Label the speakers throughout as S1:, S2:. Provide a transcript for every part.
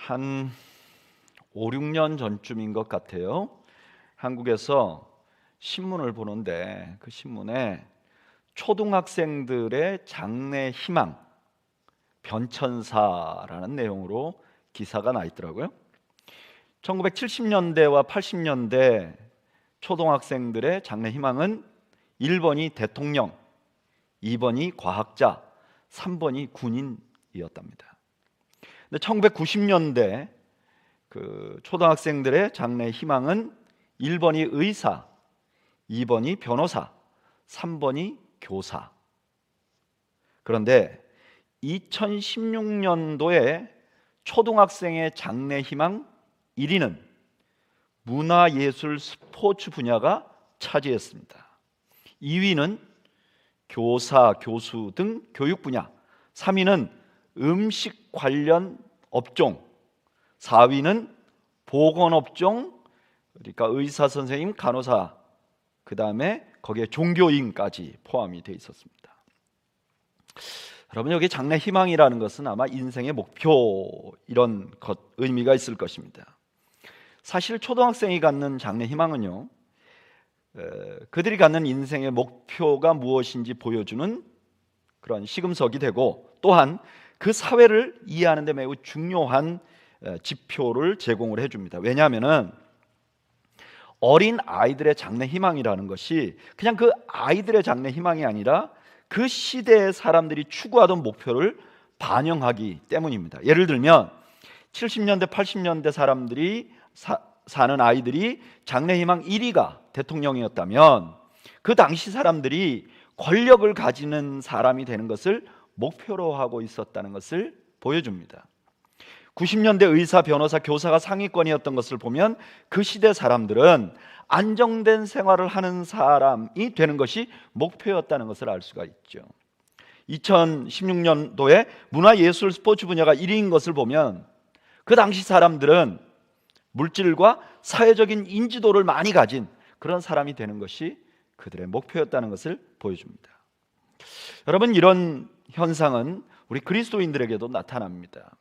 S1: 한 5, 6년 전쯤인 것 같아요. 한국에서 신문을 보는데 그 신문에 초등학생들의 장래 희망, 변천사라는 내용으로 기사가 나 있더라고요. 1970년대와 80년대 초등학생들의 장래 희망은 1번이 대통령, 2번이 과학자, 3번이 군인이었답니다. 근데 1990년대 그 초등학생들의 장래 희망은 1번이 의사, 2번이 변호사, 3번이 교사. 그런데 2016년도에 초등학생의 장래 희망 1위는 문화예술 스포츠 분야가 차지했습니다. 2위는 교사, 교수 등 교육 분야, 3위는 음식 관련 업종, 4위는 보건업종, 그러니까 의사 선생님, 간호사, 그 다음에 거기에 종교인까지 포함이 되어 있었습니다. 여러분, 여기 장래 희망이라는 것은 아마 인생의 목표, 이런 의미가 있을 것입니다. 사실 초등학생이 갖는 장래 희망은요, 그들이 갖는 인생의 목표가 무엇인지 보여주는 그런 시금석이 되고, 또한 그 사회를 이해하는 데 매우 중요한 지표를 제공을 해줍니다. 왜냐하면 어린 아이들의 장래 희망이라는 것이 그냥 그 아이들의 장래 희망이 아니라 그 시대의 사람들이 추구하던 목표를 반영하기 때문입니다. 예를 들면 70년대 80년대 사람들이 사는 아이들이 장래 희망 1위가 대통령이었다면 그 당시 사람들이 권력을 가지는 사람이 되는 것을 목표로 하고 있었다는 것을 보여줍니다. 90년대 의사, 변호사, 교사가 상위권이었던 것을 보면 그 시대 사람들은 안정된 생활을 하는 사람이 되는 것이 목표였다는 것을 알 수가 있죠. 2016년도에 문화예술 스포츠 분야가 1위인 것을 보면 그 당시 사람들은 물질과 사회적인 인지도를 많이 가진 그런 사람이 되는 것이 그들의 목표였다는 것을 보여줍니다. 여러분, 이런 현상은 우리 그리스도인들에게도 나타납니다.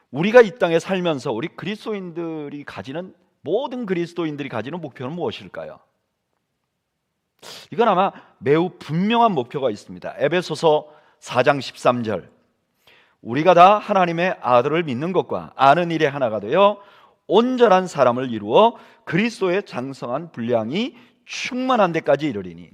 S1: 우리가 이 땅에 살면서 우리 그리스도인들이 가지는, 모든 그리스도인들이 가지는 목표는 무엇일까요? 이건 아마 매우 분명한 목표가 있습니다. 에베소서 4장 13절, 우리가 다 하나님의 아들을 믿는 것과 아는 일에 하나가 되어 온전한 사람을 이루어 그리스도의 장성한 분량이 충만한 데까지 이르리니.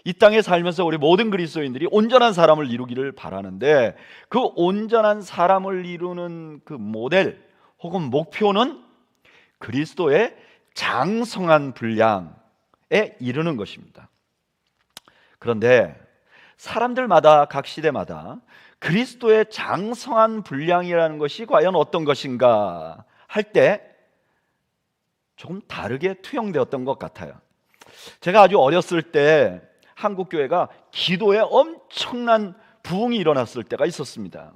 S1: 이 땅에 살면서 우리 모든 그리스도인들이 온전한 사람을 이루기를 바라는데, 그 온전한 사람을 이루는 그 모델 혹은 목표는 그리스도의 장성한 분량에 이르는 것입니다. 그런데 사람들마다, 각 시대마다 그리스도의 장성한 분량이라는 것이 과연 어떤 것인가 할 때 조금 다르게 투영되었던 것 같아요. 제가 아주 어렸을 때 한국 교회가 기도에 엄청난 부흥이 일어났을 때가 있었습니다.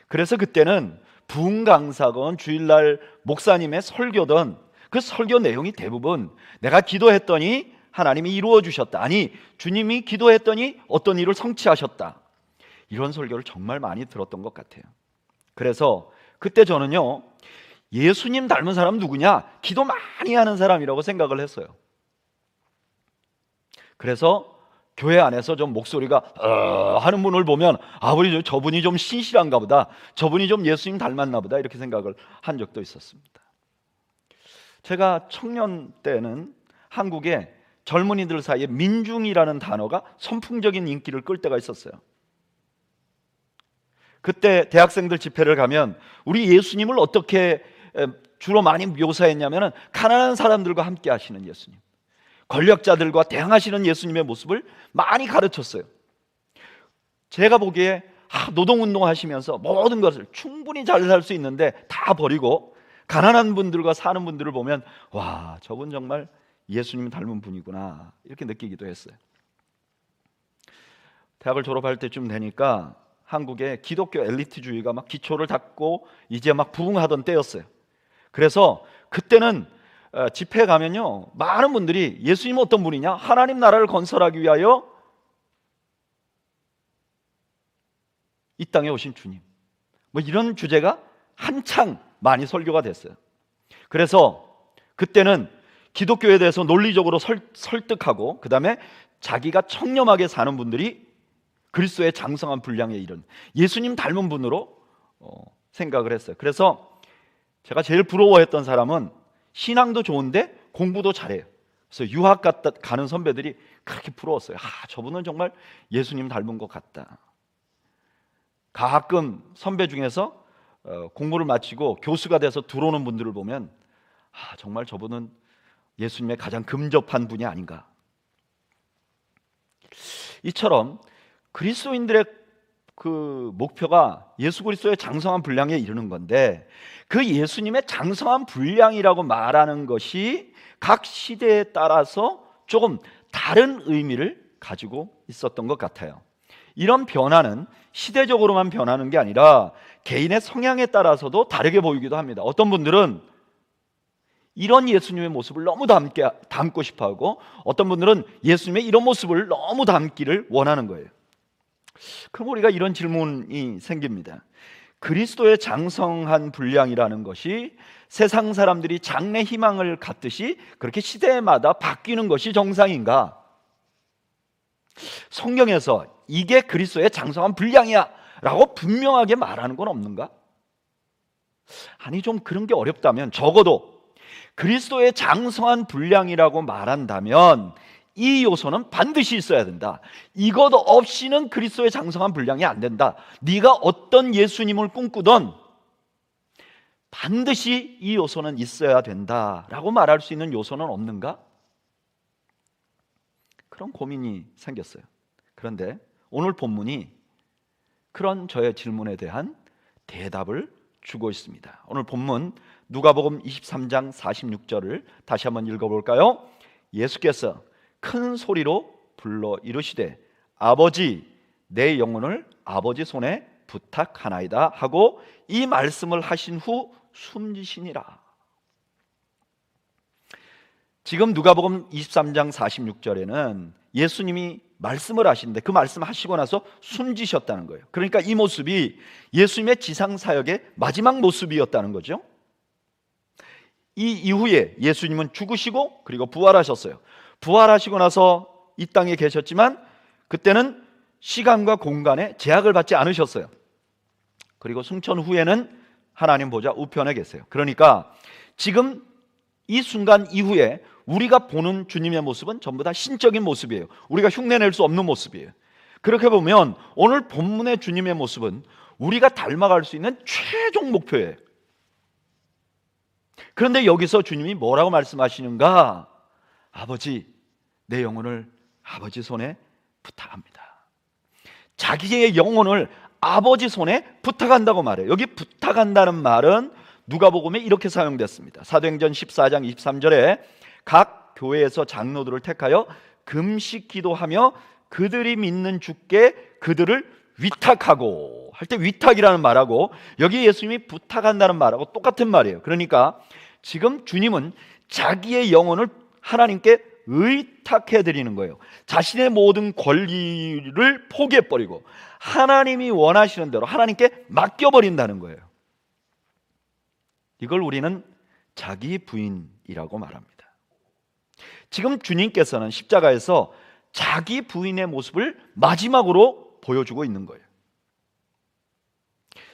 S1: 그래서 그때는 부흥 강사건 주일날 목사님의 설교든 그 설교 내용이 대부분 내가 기도했더니 하나님이 이루어 주셨다, 아니 주님이 기도했더니 어떤 일을 성취하셨다, 이런 설교를 정말 많이 들었던 것 같아요. 그래서 그때 저는요, 예수님 닮은 사람 누구냐? 기도 많이 하는 사람이라고 생각을 했어요. 그래서 교회 안에서 좀 목소리가 하는 분을 보면 우리 저분이 좀 신실한가 보다, 저분이 좀 예수님 닮았나 보다, 이렇게 생각을 한 적도 있었습니다. 제가 청년 때는 한국의 젊은이들 사이에 민중이라는 단어가 선풍적인 인기를 끌 때가 있었어요. 그때 대학생들 집회를 가면 우리 예수님을 어떻게 주로 많이 묘사했냐면 가난한 사람들과 함께 하시는 예수님, 권력자들과 대항하시는 예수님의 모습을 많이 가르쳤어요. 제가 보기에 노동운동 하시면서 모든 것을 충분히 잘 살 수 있는데 다 버리고 가난한 분들과 사는 분들을 보면 와, 저분 정말 예수님 닮은 분이구나, 이렇게 느끼기도 했어요. 대학을 졸업할 때쯤 되니까 한국의 기독교 엘리트주의가 막 기초를 닦고 이제 막 부흥하던 때였어요. 그래서 그때는 집회에 가면요, 많은 분들이 예수님은 어떤 분이냐? 하나님 나라를 건설하기 위하여 이 땅에 오신 주님, 뭐 이런 주제가 한창 많이 설교가 됐어요. 그래서 그때는 기독교에 대해서 논리적으로 설득하고 그 다음에 자기가 청렴하게 사는 분들이 그리스도의 장성한 분량에 이른 예수님 닮은 분으로 생각을 했어요. 그래서 제가 제일 부러워했던 사람은 신앙도 좋은데 공부도 잘해요. 그래서 유학 가는 선배들이 그렇게 부러웠어요. 저분은 정말 예수님 닮은 것 같다. 가끔 선배 중에서 공부를 마치고 교수가 돼서 들어오는 분들을 보면 정말 저분은 예수님의 가장 근접한 분이 아닌가. 이처럼 그리스도인들의 그 목표가 예수 그리스도의 장성한 분량에 이르는 건데, 그 예수님의 장성한 분량이라고 말하는 것이 각 시대에 따라서 조금 다른 의미를 가지고 있었던 것 같아요. 이런 변화는 시대적으로만 변하는 게 아니라 개인의 성향에 따라서도 다르게 보이기도 합니다. 어떤 분들은 이런 예수님의 모습을 너무 담고 싶어하고, 어떤 분들은 예수님의 이런 모습을 너무 담기를 원하는 거예요. 그럼 우리가 이런 질문이 생깁니다. 그리스도의 장성한 분량이라는 것이 세상 사람들이 장래 희망을 갖듯이 그렇게 시대마다 바뀌는 것이 정상인가? 성경에서 이게 그리스도의 장성한 분량이야 라고 분명하게 말하는 건 없는가? 아니, 좀 그런 게 어렵다면 적어도 그리스도의 장성한 분량이라고 말한다면 이 요소는 반드시 있어야 된다. 이것 없이는 그리스도의 장성한 분량이 안 된다. 네가 어떤 예수님을 꿈꾸던 반드시 이 요소는 있어야 된다라고 말할 수 있는 요소는 없는가? 그런 고민이 생겼어요. 그런데 오늘 본문이 그런 저의 질문에 대한 대답을 주고 있습니다. 오늘 본문 누가복음 23장 46절을 다시 한번 읽어볼까요? 예수께서 큰 소리로 불러 이르시되 아버지, 내 영혼을 아버지 손에 부탁하나이다 하고 이 말씀을 하신 후 숨지시니라. 지금 누가복음 23장 46절에는 예수님이 말씀을 하시는데 그 말씀 하시고 나서 숨지셨다는 거예요. 그러니까 이 모습이 예수님의 지상사역의 마지막 모습이었다는 거죠. 이 이후에 예수님은 죽으시고 그리고 부활하셨어요. 부활하시고 나서 이 땅에 계셨지만 그때는 시간과 공간에 제약을 받지 않으셨어요. 그리고 승천 후에는 하나님 보좌 우편에 계세요. 그러니까 지금 이 순간 이후에 우리가 보는 주님의 모습은 전부 다 신적인 모습이에요. 우리가 흉내낼 수 없는 모습이에요. 그렇게 보면 오늘 본문의 주님의 모습은 우리가 닮아갈 수 있는 최종 목표예요. 그런데 여기서 주님이 뭐라고 말씀하시는가? 아버지, 내 영혼을 아버지 손에 부탁합니다. 자기의 영혼을 아버지 손에 부탁한다고 말해요. 여기 부탁한다는 말은 누가복음에 이렇게 사용됐습니다. 사도행전 14장 23절에 각 교회에서 장로들을 택하여 금식 기도하며 그들이 믿는 주께 그들을 위탁하고 할 때 위탁이라는 말하고 여기 예수님이 부탁한다는 말하고 똑같은 말이에요. 그러니까 지금 주님은 자기의 영혼을 하나님께 의탁해 드리는 거예요. 자신의 모든 권리를 포기해버리고 하나님이 원하시는 대로 하나님께 맡겨버린다는 거예요. 이걸 우리는 자기 부인이라고 말합니다. 지금 주님께서는 십자가에서 자기 부인의 모습을 마지막으로 보여주고 있는 거예요.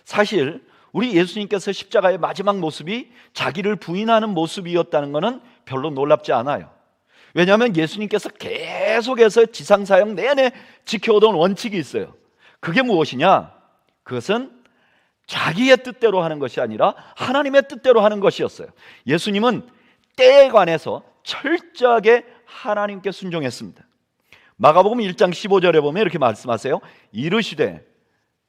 S1: 사실 우리 예수님께서 십자가의 마지막 모습이 자기를 부인하는 모습이었다는 것은 별로 놀랍지 않아요. 왜냐하면 예수님께서 계속해서 지상사역 내내 지켜오던 원칙이 있어요. 그게 무엇이냐? 그것은 자기의 뜻대로 하는 것이 아니라 하나님의 뜻대로 하는 것이었어요. 예수님은 때에 관해서 철저하게 하나님께 순종했습니다. 마가복음 1장 15절에 보면 이렇게 말씀하세요. 이르시되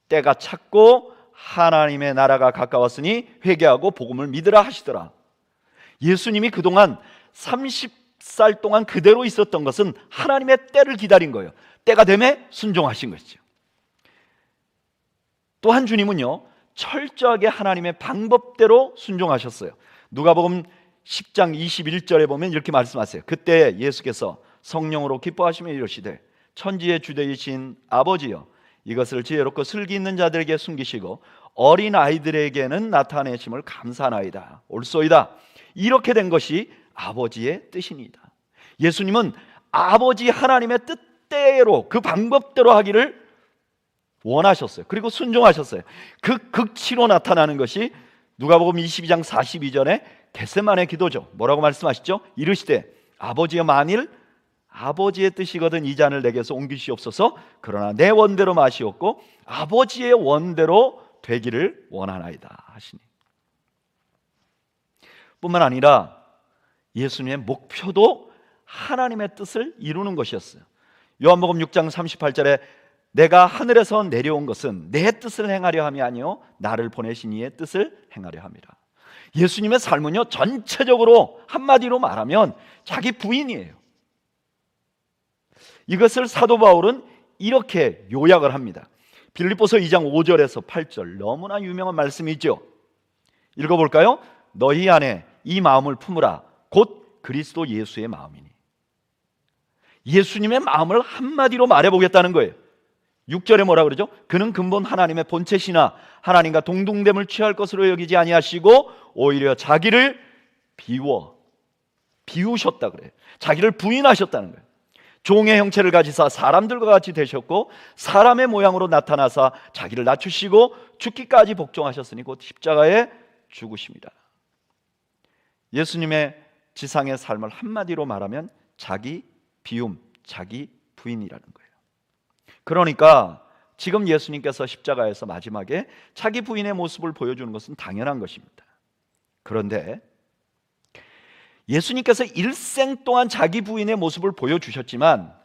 S1: 때가 찼고 하나님의 나라가 가까웠으니 회개하고 복음을 믿으라 하시더라. 예수님이 그동안 30살 동안 그대로 있었던 것은 하나님의 때를 기다린 거예요. 때가 되매 순종하신 것이죠. 또한 주님은요 철저하게 하나님의 방법대로 순종하셨어요. 누가복음 10장 21절에 보면 이렇게 말씀하세요. 그때 예수께서 성령으로 기뻐하시며 이르시되 천지의 주되이신 아버지여 이것을 지혜롭고 슬기 있는 자들에게 숨기시고 어린 아이들에게는 나타내심을 감사하나이다. 옳소이다. 이렇게 된 것이 아버지의 뜻이니이다. 예수님은 아버지 하나님의 뜻대로 그 방법대로 하기를 원하셨어요. 그리고 순종하셨어요. 그 극치로 나타나는 것이 누가복음 22장 42절에 겟세마네 기도죠. 뭐라고 말씀하시죠? 이르시되 아버지여 만일 아버지의 뜻이거든 이 잔을 내게서 옮기시옵소서. 그러나 내 원대로 마시옵고 아버지의 원대로 되기를 원하나이다 하시니. 뿐만 아니라 예수님의 목표도 하나님의 뜻을 이루는 것이었어요. 요한복음 6장 38절에 내가 하늘에서 내려온 것은 내 뜻을 행하려 함이 아니요 나를 보내신 이의 뜻을 행하려 함이라. 예수님의 삶은요, 전체적으로 한마디로 말하면 자기 부인이에요. 이것을 사도 바울은 이렇게 요약을 합니다. 빌립보서 2장 5절에서 8절, 너무나 유명한 말씀이죠. 읽어볼까요? 너희 안에 이 마음을 품으라 곧 그리스도 예수의 마음이니. 예수님의 마음을 한마디로 말해보겠다는 거예요. 6절에 뭐라 그러죠? 그는 근본 하나님의 본체시나 하나님과 동등됨을 취할 것으로 여기지 아니하시고 오히려 자기를 비우셨다 그래요. 자기를 부인하셨다는 거예요. 종의 형체를 가지사 사람들과 같이 되셨고 사람의 모양으로 나타나사 자기를 낮추시고 죽기까지 복종하셨으니 곧 십자가에 죽으십니다. 예수님의 지상의 삶을 한마디로 말하면 자기 비움, 자기 부인이라는 거예요. 그러니까 지금 예수님께서 십자가에서 마지막에 자기 부인의 모습을 보여주는 것은 당연한 것입니다. 그런데 예수님께서 일생 동안 자기 부인의 모습을 보여주셨지만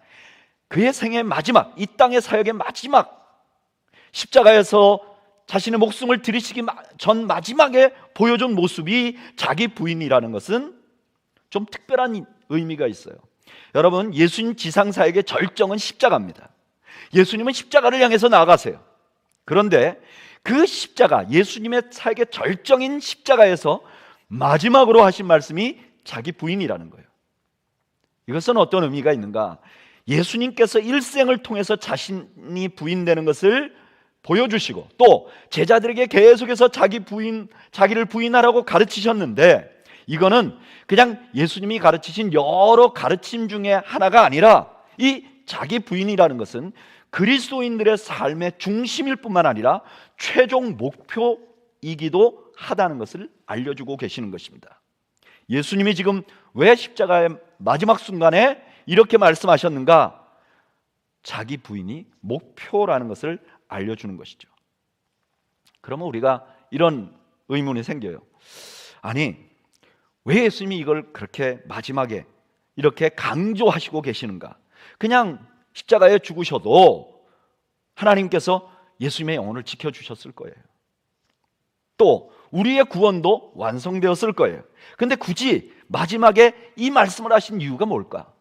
S1: 그의 생의 마지막, 이 땅의 사역의 마지막, 십자가에서 자신의 목숨을 들이시기 전 마지막에 보여준 모습이 자기 부인이라는 것은 좀 특별한 의미가 있어요. 여러분, 예수님 지상 사역의 절정은 십자가입니다. 예수님은 십자가를 향해서 나아가세요. 그런데 그 십자가, 예수님의 사역의 절정인 십자가에서 마지막으로 하신 말씀이 자기 부인이라는 거예요. 이것은 어떤 의미가 있는가? 예수님께서 일생을 통해서 자신이 부인되는 것을 보여주시고 또 제자들에게 계속해서 자기를 부인하라고 가르치셨는데, 이거는 그냥 예수님이 가르치신 여러 가르침 중에 하나가 아니라 이 자기 부인이라는 것은 그리스도인들의 삶의 중심일 뿐만 아니라 최종 목표이기도 하다는 것을 알려주고 계시는 것입니다. 예수님이 지금 왜 십자가의 마지막 순간에 이렇게 말씀하셨는가? 자기 부인이 목표라는 것을 알려주는 것이죠. 그러면 우리가 이런 의문이 생겨요. 아니, 왜 예수님이 이걸 그렇게 마지막에 이렇게 강조하시고 계시는가? 그냥 십자가에 죽으셔도 하나님께서 예수님의 영혼을 지켜주셨을 거예요. 또 우리의 구원도 완성되었을 거예요. 근데 굳이 마지막에 이 말씀을 하신 이유가 뭘까?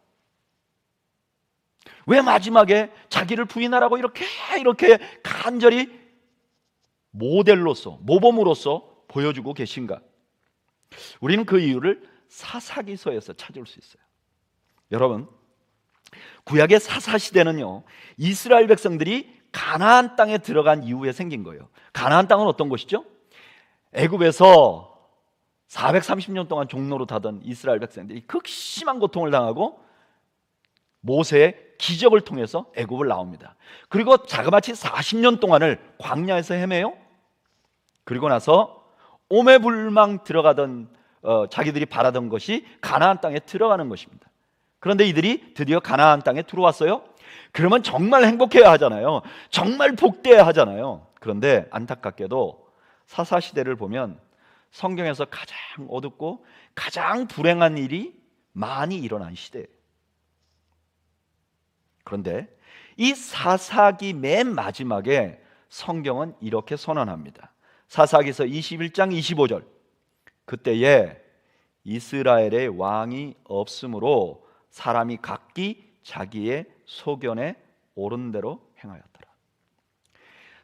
S1: 왜 마지막에 자기를 부인하라고 이렇게 간절히 모범으로서 보여주고 계신가? 우리는 그 이유를 사사기서에서 찾을 수 있어요. 여러분, 구약의 사사시대는요, 이스라엘 백성들이 가나안 땅에 들어간 이후에 생긴 거예요. 가나안 땅은 어떤 곳이죠? 애굽에서 430년 동안 종로로 타던 이스라엘 백성들이 극심한 고통을 당하고 모세의 기적을 통해서 애굽을 나옵니다. 그리고 자그마치 40년 동안을 광야에서 헤매요. 그리고 나서 오매불망 들어가던 자기들이 바라던 것이 가나안 땅에 들어가는 것입니다. 그런데 이들이 드디어 가나안 땅에 들어왔어요. 그러면 정말 행복해야 하잖아요. 정말 복되어야 하잖아요. 그런데 안타깝게도 사사시대를 보면 성경에서 가장 어둡고 가장 불행한 일이 많이 일어난 시대예요. 그런데 이 사사기 맨 마지막에 성경은 이렇게 선언합니다. 사사기서 21장 25절, 그때에 이스라엘의 왕이 없으므로 사람이 각기 자기의 소견에 옳은 대로 행하였더라.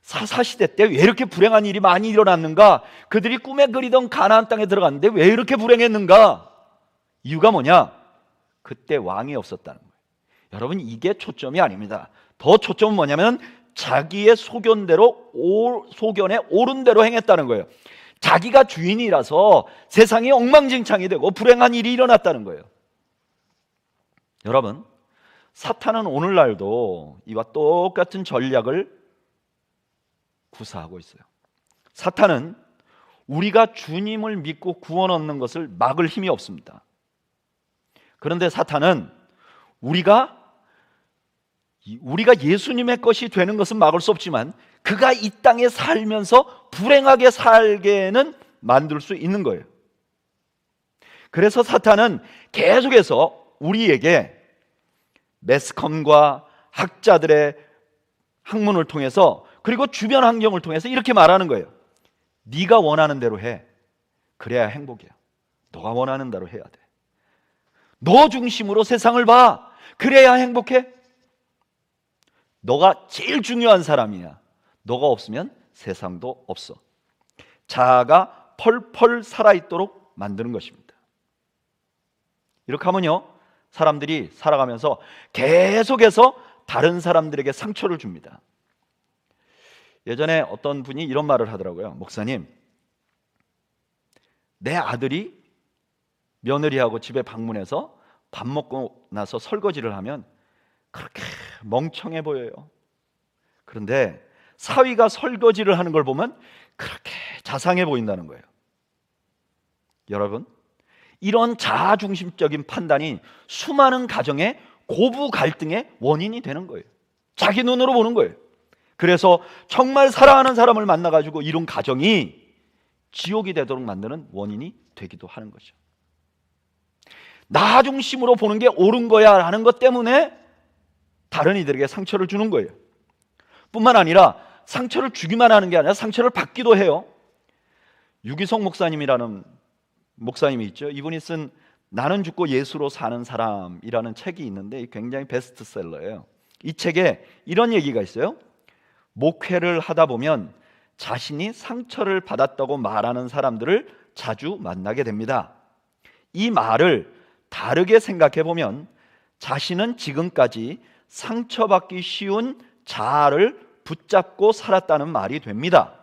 S1: 사사시대 때 왜 이렇게 불행한 일이 많이 일어났는가? 그들이 꿈에 그리던 가나안 땅에 들어갔는데 왜 이렇게 불행했는가? 이유가 뭐냐? 그때 왕이 없었다는 거예요. 여러분, 이게 초점이 아닙니다. 더 초점은 뭐냐면 자기의 소견에 옳은 대로 행했다는 거예요. 자기가 주인이라서 세상이 엉망진창이 되고 불행한 일이 일어났다는 거예요. 여러분, 사탄은 오늘날도 이와 똑같은 전략을 구사하고 있어요. 사탄은 우리가 주님을 믿고 구원 얻는 것을 막을 힘이 없습니다. 그런데 사탄은 우리가 예수님의 것이 되는 것은 막을 수 없지만 그가 이 땅에 살면서 불행하게 살게는 만들 수 있는 거예요. 그래서 사탄은 계속해서 우리에게 매스컴과 학자들의 학문을 통해서 그리고 주변 환경을 통해서 이렇게 말하는 거예요. 네가 원하는 대로 해. 그래야 행복이야. 너가 원하는 대로 해야 돼. 너 중심으로 세상을 봐. 그래야 행복해. 너가 제일 중요한 사람이야. 너가 없으면 세상도 없어. 자아가 펄펄 살아있도록 만드는 것입니다. 이렇게 하면요, 사람들이 살아가면서 계속해서 다른 사람들에게 상처를 줍니다. 예전에 어떤 분이 이런 말을 하더라고요. 목사님, 내 아들이 며느리하고 집에 방문해서 밥 먹고 나서 설거지를 하면 그렇게 멍청해 보여요. 그런데 사위가 설거지를 하는 걸 보면 그렇게 자상해 보인다는 거예요. 여러분, 이런 자아중심적인 판단이 수많은 가정의 고부 갈등의 원인이 되는 거예요. 자기 눈으로 보는 거예요. 그래서 정말 사랑하는 사람을 만나가지고 이런 가정이 지옥이 되도록 만드는 원인이 되기도 하는 거죠. 나 중심으로 보는 게 옳은 거야 라는 것 때문에 다른 이들에게 상처를 주는 거예요. 뿐만 아니라 상처를 주기만 하는 게 아니라 상처를 받기도 해요. 유기성 목사님이라는 목사님이 있죠. 이분이 쓴 나는 죽고 예수로 사는 사람이라는 책이 있는데 굉장히 베스트셀러예요. 이 책에 이런 얘기가 있어요. 목회를 하다 보면 자신이 상처를 받았다고 말하는 사람들을 자주 만나게 됩니다. 이 말을 다르게 생각해 보면 자신은 지금까지 상처받기 쉬운 자아를 붙잡고 살았다는 말이 됩니다.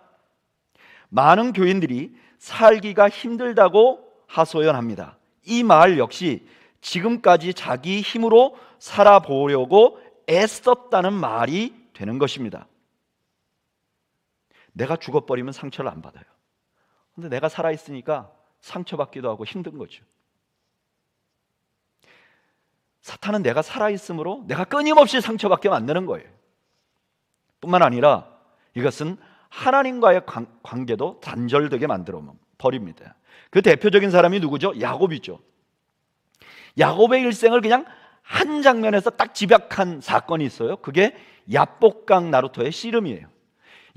S1: 많은 교인들이 살기가 힘들다고 하소연합니다. 이 말 역시 지금까지 자기 힘으로 살아보려고 애썼다는 말이 되는 것입니다. 내가 죽어버리면 상처를 안 받아요. 근데 내가 살아있으니까 상처받기도 하고 힘든 거죠. 사탄은 내가 살아있으므로 내가 끊임없이 상처받게 만드는 거예요. 뿐만 아니라 이것은 하나님과의 관계도 단절되게 만들어 버립니다. 그 대표적인 사람이 누구죠? 야곱이죠. 야곱의 일생을 그냥 한 장면에서 딱 집약한 사건이 있어요. 그게 야복강 나루토의 씨름이에요.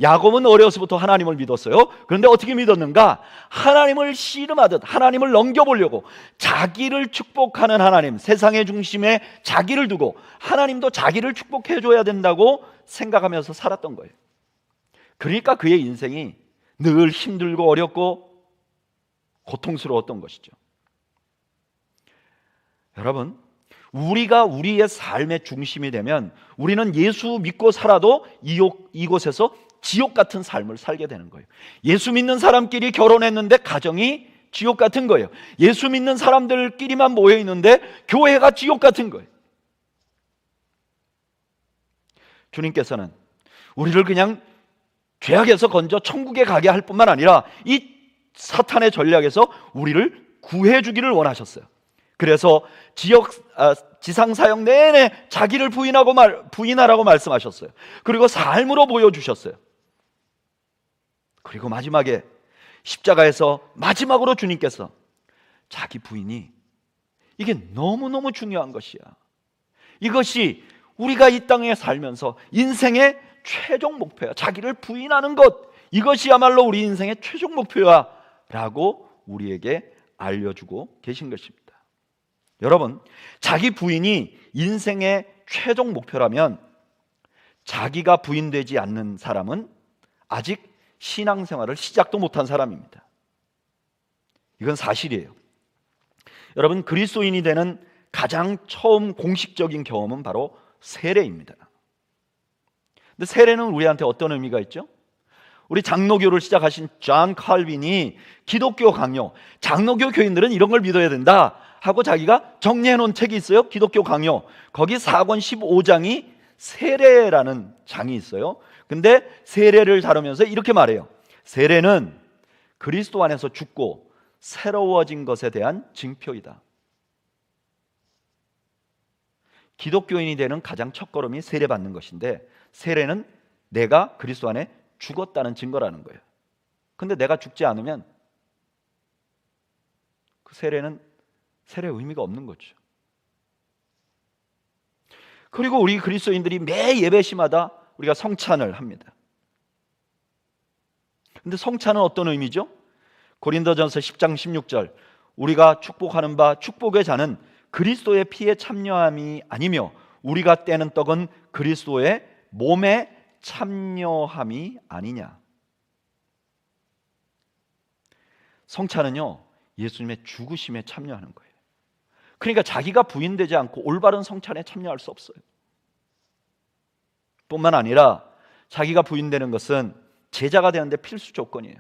S1: 야곱은 어려서부터 하나님을 믿었어요. 그런데 어떻게 믿었는가? 하나님을 씨름하듯 하나님을 넘겨보려고 자기를 축복하는 하나님, 세상의 중심에 자기를 두고 하나님도 자기를 축복해줘야 된다고 생각하면서 살았던 거예요. 그러니까 그의 인생이 늘 힘들고 어렵고 고통스러웠던 것이죠. 여러분, 우리가 우리의 삶의 중심이 되면 우리는 예수 믿고 살아도 이곳에서 지옥 같은 삶을 살게 되는 거예요. 예수 믿는 사람끼리 결혼했는데 가정이 지옥 같은 거예요. 예수 믿는 사람들끼리만 모여 있는데 교회가 지옥 같은 거예요. 주님께서는 우리를 그냥 죄악에서 건져 천국에 가게 할 뿐만 아니라 이 사탄의 전략에서 우리를 구해 주기를 원하셨어요. 그래서 지상 사역 내내 자기를 부인하라고 말씀하셨어요. 그리고 삶으로 보여주셨어요. 그리고 마지막에 십자가에서 마지막으로 주님께서 자기 부인이 이게 너무너무 중요한 것이야. 이것이 우리가 이 땅에 살면서 인생의 최종 목표야. 자기를 부인하는 것, 이것이야말로 우리 인생의 최종 목표야 라고 우리에게 알려주고 계신 것입니다. 여러분, 자기 부인이 인생의 최종 목표라면 자기가 부인되지 않는 사람은 아직 신앙생활을 시작도 못한 사람입니다. 이건 사실이에요. 여러분, 그리스도인이 되는 가장 처음 공식적인 경험은 바로 세례입니다. 근데 세례는 우리한테 어떤 의미가 있죠? 우리 장로교를 시작하신 존 칼빈이 기독교 강요, 장로교 교인들은 이런 걸 믿어야 된다 하고 자기가 정리해 놓은 책이 있어요. 기독교 강요. 거기 4권 15장이 세례라는 장이 있어요. 근데 세례를 다루면서 이렇게 말해요. 세례는 그리스도 안에서 죽고 새로워진 것에 대한 증표이다. 기독교인이 되는 가장 첫걸음이 세례받는 것인데, 세례는 내가 그리스도 안에 죽었다는 증거라는 거예요. 근데 내가 죽지 않으면 그 세례는 세례의 의미가 없는 거죠. 그리고 우리 그리스도인들이 매 예배시마다 우리가 성찬을 합니다. 근데 성찬은 어떤 의미죠? 고린도전서 10장 16절, 우리가 축복하는 바 축복의 잔은 그리스도의 피에 참여함이 아니며 우리가 떼는 떡은 그리스도의 몸에 참여함이 아니냐. 성찬은요, 예수님의 죽으심에 참여하는 거예요. 그러니까 자기가 부인되지 않고 올바른 성찬에 참여할 수 없어요. 뿐만 아니라 자기가 부인되는 것은 제자가 되는데 필수 조건이에요.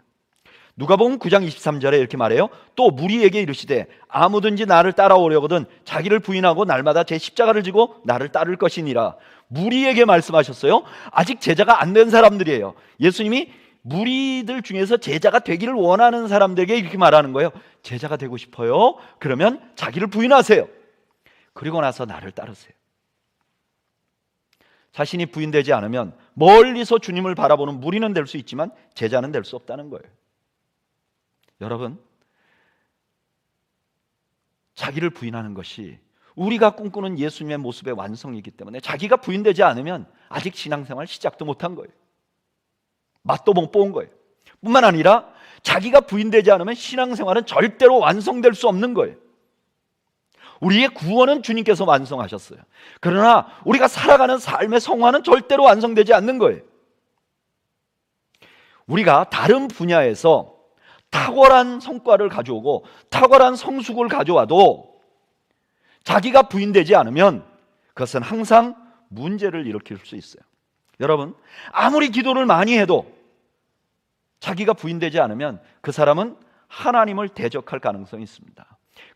S1: 누가복음 9장 23절에 이렇게 말해요. 또 무리에게 이르시되 아무든지 나를 따라오려거든 자기를 부인하고 날마다 제 십자가를 지고 나를 따를 것이니라. 무리에게 말씀하셨어요. 아직 제자가 안 된 사람들이에요. 예수님이 무리들 중에서 제자가 되기를 원하는 사람들에게 이렇게 말하는 거예요. 제자가 되고 싶어요? 그러면 자기를 부인하세요. 그리고 나서 나를 따르세요. 자신이 부인되지 않으면 멀리서 주님을 바라보는 무리는 될 수 있지만 제자는 될 수 없다는 거예요. 여러분, 자기를 부인하는 것이 우리가 꿈꾸는 예수님의 모습의 완성이기 때문에 자기가 부인되지 않으면 아직 신앙생활 시작도 못한 거예요. 맛도 못 본 거예요. 뿐만 아니라 자기가 부인되지 않으면 신앙생활은 절대로 완성될 수 없는 거예요. 우리의 구원은 주님께서 완성하셨어요. 그러나 우리가 살아가는 삶의 성화는 절대로 완성되지 않는 거예요. 우리가 다른 분야에서 탁월한 성과를 가져오고 탁월한 성숙을 가져와도 자기가 부인되지 않으면 그것은 항상 문제를 일으킬 수 있어요. 여러분, 아무리 기도를 많이 해도 자기가 부인되지 않으면 그 사람은 하나님을 대적할 가능성이 있습니다.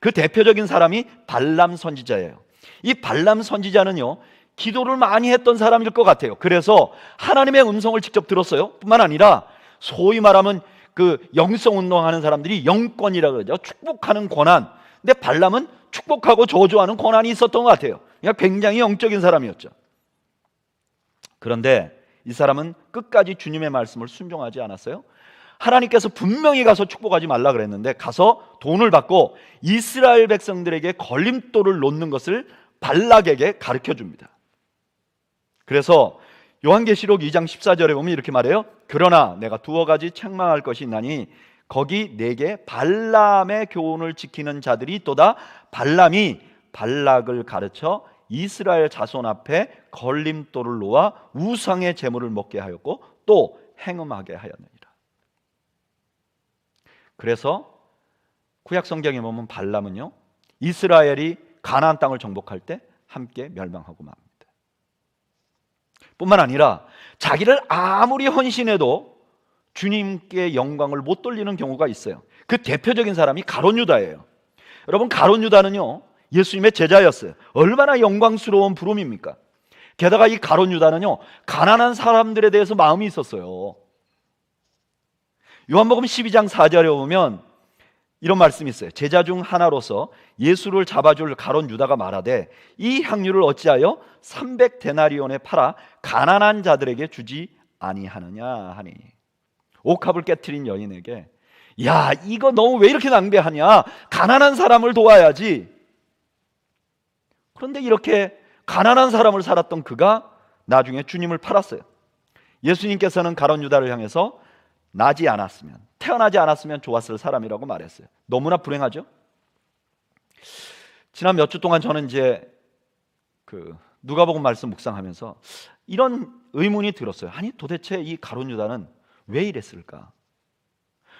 S1: 그 대표적인 사람이 발람 선지자예요. 이 발람 선지자는요, 기도를 많이 했던 사람일 것 같아요. 그래서 하나님의 음성을 직접 들었어요. 뿐만 아니라 소위 말하면 그 영성 운동하는 사람들이 영권이라고 그러죠. 축복하는 권한. 근데 발람은 축복하고 저주하는 권한이 있었던 것 같아요. 그러니까 굉장히 영적인 사람이었죠. 그런데 이 사람은 끝까지 주님의 말씀을 순종하지 않았어요. 하나님께서 분명히 가서 축복하지 말라 그랬는데 가서 돈을 받고 이스라엘 백성들에게 걸림돌을 놓는 것을 발락에게 가르쳐 줍니다. 그래서 요한계시록 2장 14절에 보면 이렇게 말해요. 그러나 내가 두어 가지 책망할 것이 있나니 거기 내게 발람의 교훈을 지키는 자들이 있도다. 발람이 발락을 가르쳐 이스라엘 자손 앞에 걸림돌을 놓아 우상의 제물을 먹게 하였고 또 행음하게 하였느니라. 그래서 구약 성경에 보면 발람은요, 이스라엘이 가나안 땅을 정복할 때 함께 멸망하고 맙니다. 뿐만 아니라 자기를 아무리 헌신해도 주님께 영광을 못 돌리는 경우가 있어요. 그 대표적인 사람이 가룟 유다예요. 여러분, 가룟 유다는요, 예수님의 제자였어요. 얼마나 영광스러운 부름입니까? 게다가 이 가룟 유다는요, 가난한 사람들에 대해서 마음이 있었어요. 요한복음 12장 4절에 보면 이런 말씀이 있어요. 제자 중 하나로서 예수를 잡아줄 가룟 유다가 말하되 이 향유를 어찌하여 300데나리온에 팔아 가난한 자들에게 주지 아니하느냐 하니. 옥합을 깨트린 여인에게 야, 이거 너무 왜 이렇게 낭비하냐, 가난한 사람을 도와야지. 그런데 이렇게 가난한 사람을 살았던 그가 나중에 주님을 팔았어요. 예수님께서는 가룟 유다를 향해서 나지 않았으면, 태어나지 않았으면 좋았을 사람이라고 말했어요. 너무나 불행하죠. 지난 몇 주 동안 저는 이제 누가복음 말씀 묵상하면서 이런 의문이 들었어요. 아니, 도대체 이 가룟 유다는 왜 이랬을까?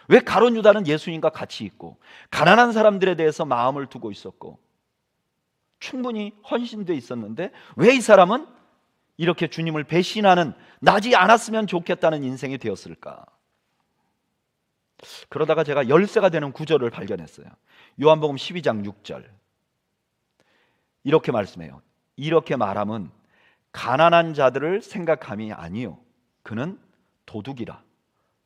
S1: 왜 가룟 유다는 예수님과 같이 있고 가난한 사람들에 대해서 마음을 두고 있었고 충분히 헌신되어 있었는데 왜 이 사람은 이렇게 주님을 배신하는, 나지 않았으면 좋겠다는 인생이 되었을까? 그러다가 제가 열쇠가 되는 구절을 발견했어요. 요한복음 12장 6절 이렇게 말씀해요. 이렇게 말함은 가난한 자들을 생각함이 아니요 그는 도둑이라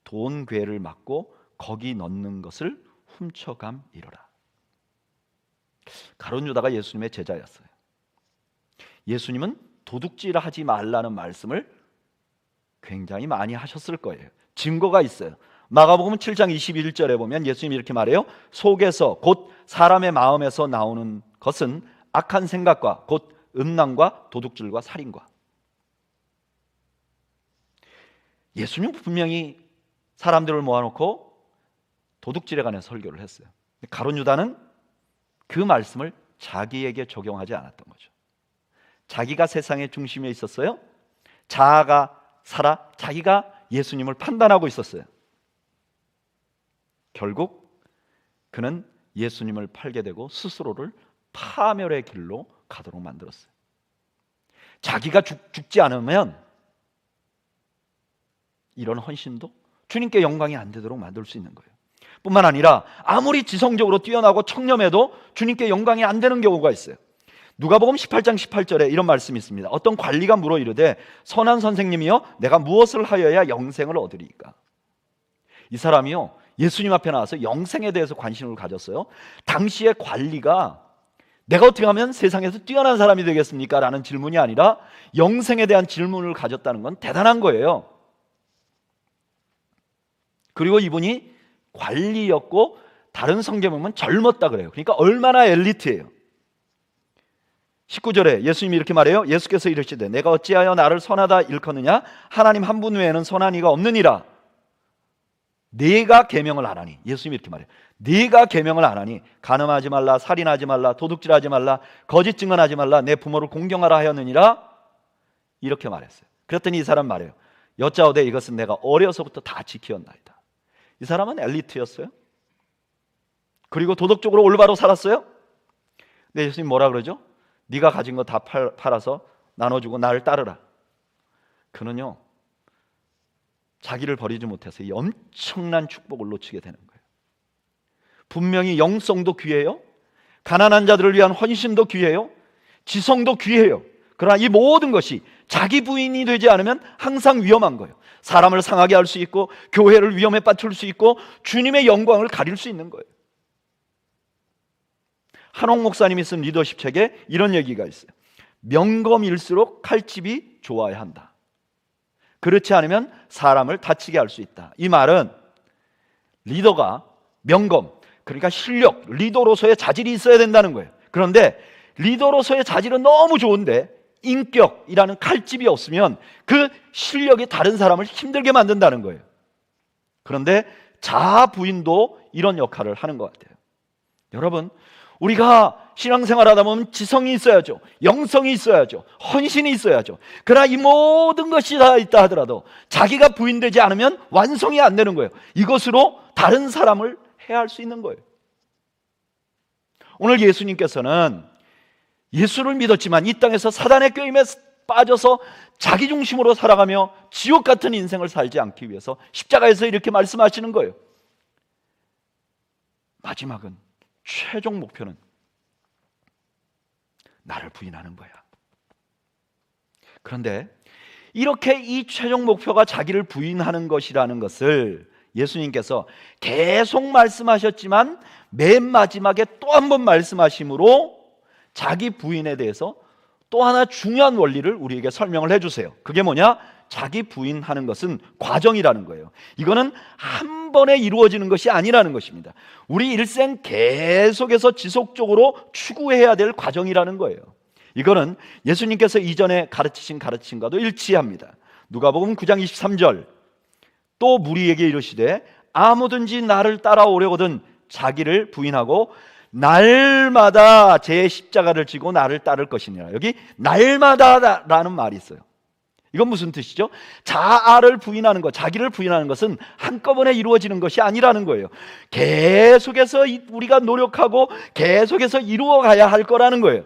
S1: 돈 괴를 맞고 거기 넣는 것을 훔쳐감이로라. 가룟 유다가 예수님의 제자였어요. 예수님은 도둑질 하지 말라는 말씀을 굉장히 많이 하셨을 거예요. 증거가 있어요. 마가복음 7장 21절에 보면 예수님이 이렇게 말해요. 속에서 곧 사람의 마음에서 나오는 것은 악한 생각과 곧 음란과 도둑질과 살인과. 예수님 분명히 사람들을 모아놓고 도둑질에 관해 설교를 했어요. 가룟 유다는 그 말씀을 자기에게 적용하지 않았던 거죠. 자기가 세상의 중심에 있었어요. 자아가 살아 자기가 예수님을 판단하고 있었어요. 결국 그는 예수님을 팔게 되고 스스로를 파멸의 길로 가도록 만들었어요. 자기가 죽지 않으면 이런 헌신도 주님께 영광이 안 되도록 만들 수 있는 거예요. 뿐만 아니라 아무리 지성적으로 뛰어나고 청렴해도 주님께 영광이 안 되는 경우가 있어요. 누가복음 18장 18절에 이런 말씀이 있습니다. 어떤 관리가 물어 이르되 선한 선생님이여 내가 무엇을 하여야 영생을 얻으리이까? 이 사람이요 예수님 앞에 나와서 영생에 대해서 관심을 가졌어요. 당시의 관리가 내가 어떻게 하면 세상에서 뛰어난 사람이 되겠습니까? 라는 질문이 아니라 영생에 대한 질문을 가졌다는 건 대단한 거예요. 그리고 이분이 관리였고 다른 성경에 보면 젊었다 그래요. 그러니까 얼마나 엘리트예요. 19절에 예수님이 이렇게 말해요. 예수께서 이르시되 내가 어찌하여 나를 선하다 일컫느냐? 하나님 한 분 외에는 선한 이가 없느니라. 네가 계명을 안 하니, 예수님이 이렇게 말해요. 네가 계명을 안 하니 간음하지 말라, 살인하지 말라, 도둑질하지 말라, 거짓 증언하지 말라, 내 부모를 공경하라 하였느니라. 이렇게 말했어요. 그랬더니 이 사람 말해요. 여짜오되 이것은 내가 어려서부터 다 지키었나이다. 이 사람은 엘리트였어요. 그리고 도덕적으로 올바로 살았어요. 근데 예수님 뭐라 그러죠? 네가 가진 거 다 팔아서 나눠주고 나를 따르라. 그는요 자기를 버리지 못해서 이 엄청난 축복을 놓치게 되는 거예요. 분명히 영성도 귀해요. 가난한 자들을 위한 헌신도 귀해요. 지성도 귀해요. 그러나 이 모든 것이 자기 부인이 되지 않으면 항상 위험한 거예요. 사람을 상하게 할 수 있고 교회를 위험에 빠뜨릴 수 있고 주님의 영광을 가릴 수 있는 거예요. 한옥 목사님이 쓴 리더십 책에 이런 얘기가 있어요. 명검일수록 칼집이 좋아야 한다. 그렇지 않으면 사람을 다치게 할 수 있다. 이 말은 리더가 명검, 그러니까 실력, 리더로서의 자질이 있어야 된다는 거예요. 그런데 리더로서의 자질은 너무 좋은데 인격이라는 칼집이 없으면 그 실력이 다른 사람을 힘들게 만든다는 거예요. 그런데 자아 부인도 이런 역할을 하는 것 같아요. 여러분, 우리가 신앙생활 하다 보면 지성이 있어야죠. 영성이 있어야죠. 헌신이 있어야죠. 그러나 이 모든 것이 다 있다 하더라도 자기가 부인되지 않으면 완성이 안 되는 거예요. 이것으로 다른 사람을 해할 수 있는 거예요. 오늘 예수님께서는 예수를 믿었지만 이 땅에서 사단의 꾀임에 빠져서 자기 중심으로 살아가며 지옥 같은 인생을 살지 않기 위해서 십자가에서 이렇게 말씀하시는 거예요. 마지막은, 최종 목표는 나를 부인하는 거야. 그런데 이렇게 이 최종 목표가 자기를 부인하는 것이라는 것을 예수님께서 계속 말씀하셨지만 맨 마지막에 또 한 번 말씀하심으로 자기 부인에 대해서 또 하나 중요한 원리를 우리에게 설명을 해주세요. 그게 뭐냐? 자기 부인하는 것은 과정이라는 거예요. 이거는 한 번에 이루어지는 것이 아니라는 것입니다. 우리 일생 계속해서 지속적으로 추구해야 될 과정이라는 거예요. 이거는 예수님께서 이전에 가르치신 가르침과도 일치합니다. 누가복음 9장 23절 또 무리에게 이르시되 아무든지 나를 따라오려거든 자기를 부인하고 날마다 제 십자가를 지고 나를 따를 것이니라. 여기 날마다라는 말이 있어요. 이건 무슨 뜻이죠? 자아를 부인하는 것, 자기를 부인하는 것은 한꺼번에 이루어지는 것이 아니라는 거예요. 계속해서 우리가 노력하고 계속해서 이루어가야 할 거라는 거예요.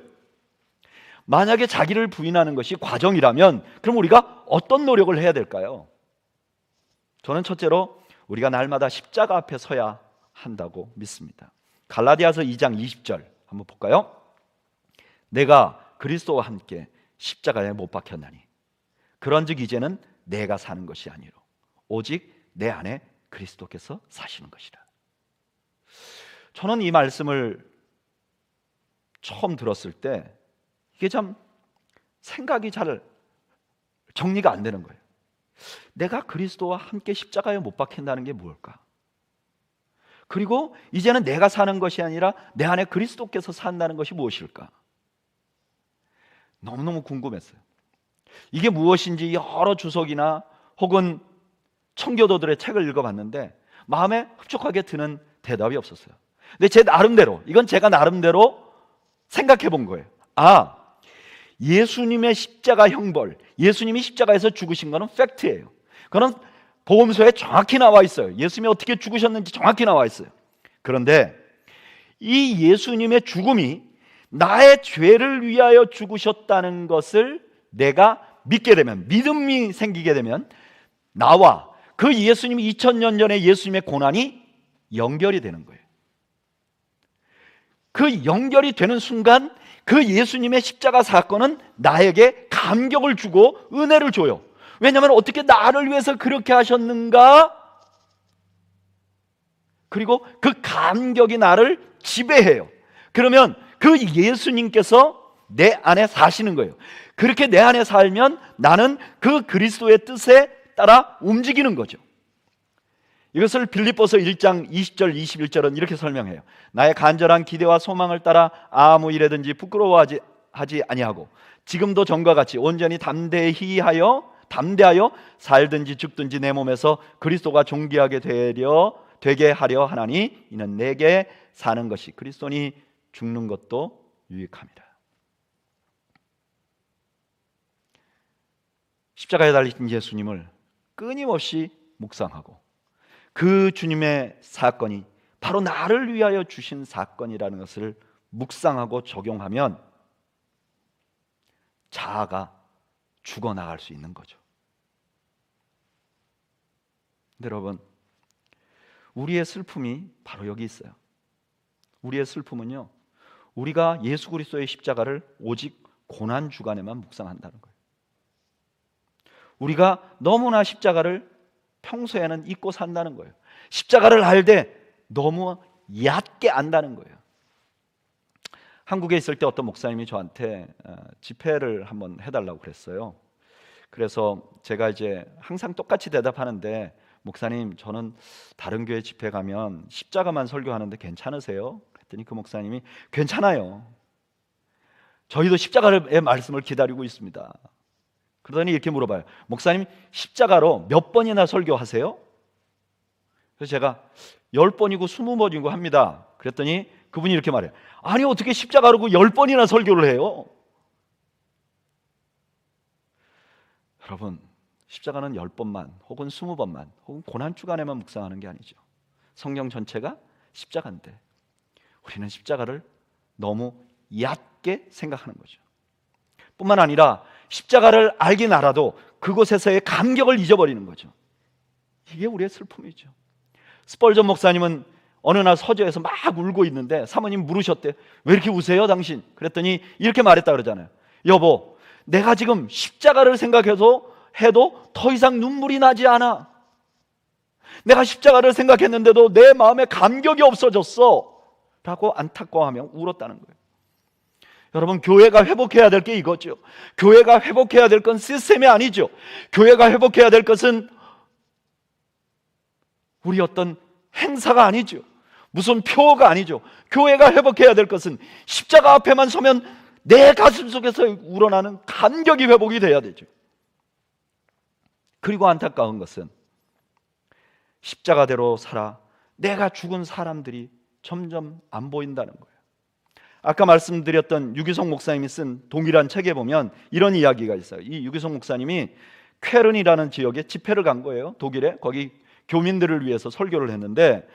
S1: 만약에 자기를 부인하는 것이 과정이라면 그럼 우리가 어떤 노력을 해야 될까요? 저는 첫째로 우리가 날마다 십자가 앞에 서야 한다고 믿습니다. 갈라디아서 2장 20절 한번 볼까요? 내가 그리스도와 함께 십자가에 못 박혔나니 그런즉 이제는 내가 사는 것이 아니로 오직 내 안에 그리스도께서 사시는 것이라. 저는 이 말씀을 처음 들었을 때 이게 참 생각이 잘 정리가 안 되는 거예요. 내가 그리스도와 함께 십자가에 못 박힌다는 게 무엇일까? 그리고 이제는 내가 사는 것이 아니라 내 안에 그리스도께서 산다는 것이 무엇일까? 너무너무 궁금했어요. 이게 무엇인지 여러 주석이나 혹은 청교도들의 책을 읽어봤는데 마음에 흡족하게 드는 대답이 없었어요. 근데 제 나름대로, 이건 제가 나름대로 생각해 본 거예요. 예수님의 십자가 형벌, 예수님이 십자가에서 죽으신 거는 팩트예요. 그건 복음서에 정확히 나와 있어요. 예수님이 어떻게 죽으셨는지 정확히 나와 있어요. 그런데 이 예수님의 죽음이 나의 죄를 위하여 죽으셨다는 것을 내가 믿게 되면, 믿음이 생기게 되면 나와 그 예수님이 2000년 전에 예수님의 고난이 연결이 되는 거예요. 그 연결이 되는 순간 그 예수님의 십자가 사건은 나에게 감격을 주고 은혜를 줘요. 왜냐하면 어떻게 나를 위해서 그렇게 하셨는가? 그리고 그 감격이 나를 지배해요. 그러면 그 예수님께서 내 안에 사시는 거예요. 그렇게 내 안에 살면 나는 그 그리스도의 뜻에 따라 움직이는 거죠. 이것을 빌립보서 1장 20절 21절은 이렇게 설명해요. 나의 간절한 기대와 소망을 따라 아무 일에든지 부끄러워하지 아니하고 지금도 전과 같이 온전히 담대하여 살든지 죽든지 내 몸에서 그리스도가 존귀하게 되게 하려 하나니 이는 내게 사는 것이 그리스도니 죽는 것도 유익함이라. 십자가에 달리신 예수님을 끊임없이 묵상하고 그 주님의 사건이 바로 나를 위하여 주신 사건이라는 것을 묵상하고 적용하면 자아가 죽어나갈 수 있는 거죠. 여러분, 우리의 슬픔이 바로 여기 있어요. 우리의 슬픔은요, 우리가 예수 그리스도의 십자가를 오직 고난 주간에만 묵상한다는 거예요. 우리가 너무나 십자가를 평소에는 잊고 산다는 거예요. 십자가를 알되 너무 얕게 안다는 거예요. 한국에 있을 때 어떤 목사님이 저한테 집회를 한번 해달라고 그랬어요. 그래서 제가 이제 항상 똑같이 대답하는데, 목사님, 저는 다른 교회 집회 가면 십자가만 설교하는데 괜찮으세요? 그랬더니 그 목사님이 괜찮아요. 저희도 십자가의 말씀을 기다리고 있습니다. 그러더니 이렇게 물어봐요. 목사님, 십자가로 몇 번이나 설교하세요? 그래서 제가 10번이고 20번이고 합니다. 그랬더니 그분이 이렇게 말해요. 아니, 어떻게 십자가로 10번이나 설교를 해요? 여러분, 십자가는 10번만 혹은 20번만 혹은 고난주간에만 묵상하는 게 아니죠. 성경 전체가 십자가인데 우리는 십자가를 너무 얕게 생각하는 거죠. 뿐만 아니라 십자가를 알긴 알아도 그곳에서의 감격을 잊어버리는 거죠. 이게 우리의 슬픔이죠. 스펄전 목사님은 어느 날 서재에서 막 울고 있는데 사모님 물으셨대. 왜 이렇게 우세요 당신? 그랬더니 이렇게 말했다 그러잖아요. 여보, 내가 지금 십자가를 생각해도 더 이상 눈물이 나지 않아. 내가 십자가를 생각했는데도 내 마음에 감격이 없어졌어 라고 안타까워하며 울었다는 거예요. 여러분, 교회가 회복해야 될 게 이거죠. 교회가 회복해야 될 건 시스템이 아니죠. 교회가 회복해야 될 것은 우리 어떤 행사가 아니죠. 무슨 표가 아니죠. 교회가 회복해야 될 것은 십자가 앞에만 서면 내 가슴 속에서 우러나는 감격이 회복이 돼야 되죠. 그리고 안타까운 것은 십자가대로 살아 내가 죽은 사람들이 점점 안 보인다는 거예요. 아까 말씀드렸던 유기성 목사님이 쓴 동일한 책에 보면 이런 이야기가 있어요. 이 유기성 목사님이 쾰른이라는 지역에 집회를 간 거예요. 독일에. 거기 교민들을 위해서 설교를 했는데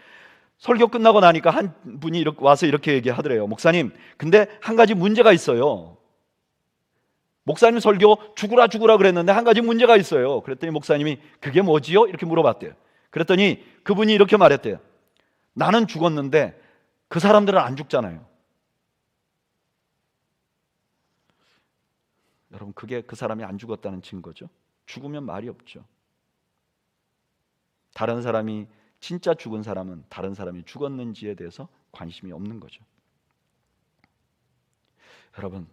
S1: 설교 끝나고 나니까 한 분이 와서 이렇게 얘기하더래요. 목사님, 근데 한 가지 문제가 있어요. 목사님 설교 죽으라 죽으라 그랬는데 한 가지 문제가 있어요. 그랬더니 목사님이 그게 뭐지요? 이렇게 물어봤대요. 그랬더니 그분이 이렇게 말했대요. 나는 죽었는데 그 사람들은 안 죽잖아요. 여러분, 그게 그 사람이 안 죽었다는 증거죠. 죽으면 말이 없죠. 다른 사람이, 진짜 죽은 사람은 다른 사람이 죽었는지에 대해서 관심이 없는 거죠. 여러분,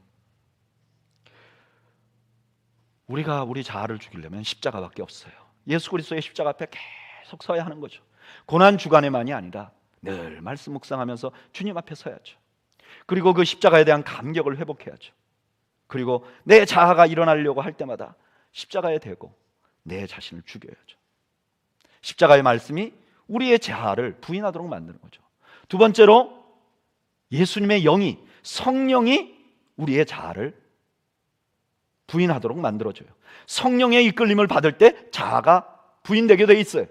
S1: 우리가 우리 자아를 죽이려면 십자가밖에 없어요. 예수 그리스도의 십자가 앞에 계속 서야 하는 거죠. 고난 주간에만이 아니라 늘 말씀 묵상하면서 주님 앞에 서야죠. 그리고 그 십자가에 대한 감격을 회복해야죠. 그리고 내 자아가 일어나려고 할 때마다 십자가에 대고 내 자신을 죽여야죠. 십자가의 말씀이 우리의 자아를 부인하도록 만드는 거죠. 두 번째로, 예수님의 영이, 성령이 우리의 자아를 부인하도록 만들어줘요. 성령의 이끌림을 받을 때 자아가 부인되게 돼 있어요.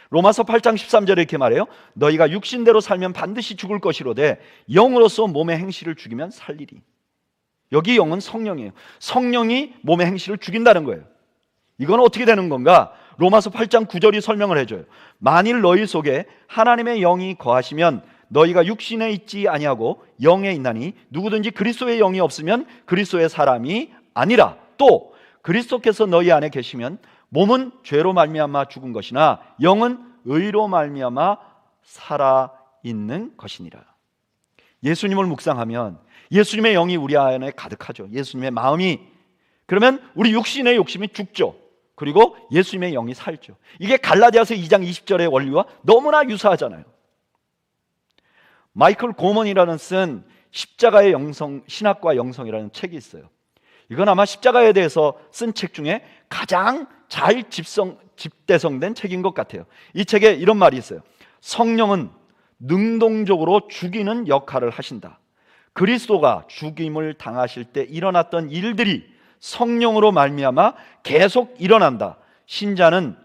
S1: 로마서 8장 13절에 이렇게 말해요. 너희가 육신대로 살면 반드시 죽을 것이로되 영으로서 몸의 행실을 죽이면 살리리. 여기 영은 성령이에요. 성령이 몸의 행실을 죽인다는 거예요. 이건 어떻게 되는 건가? 로마서 8장 9절이 설명을 해줘요. 만일 너희 속에 하나님의 영이 거하시면 너희가 육신에 있지 아니하고 영에 있나니 누구든지 그리스도의 영이 없으면 그리스도의 사람이 아니라. 또 그리스도께서 너희 안에 계시면 몸은 죄로 말미암아 죽은 것이나 영은 의로 말미암아 살아 있는 것이니라. 예수님을 묵상하면 예수님의 영이 우리 안에 가득하죠. 예수님의 마음이. 그러면 우리 육신의 욕심이 죽죠. 그리고 예수님의 영이 살죠. 이게 갈라디아서 2장 20절의 원리와 너무나 유사하잖아요. 마이클 고먼이라는 쓴 십자가의 영성, 신학과 영성이라는 책이 있어요. 이건 아마 십자가에 대해서 쓴 책 중에 가장 잘 집대성된 책인 것 같아요. 이 책에 이런 말이 있어요. 성령은 능동적으로 죽이는 역할을 하신다. 그리스도가 죽임을 당하실 때 일어났던 일들이 성령으로 말미암아 계속 일어난다. 신자는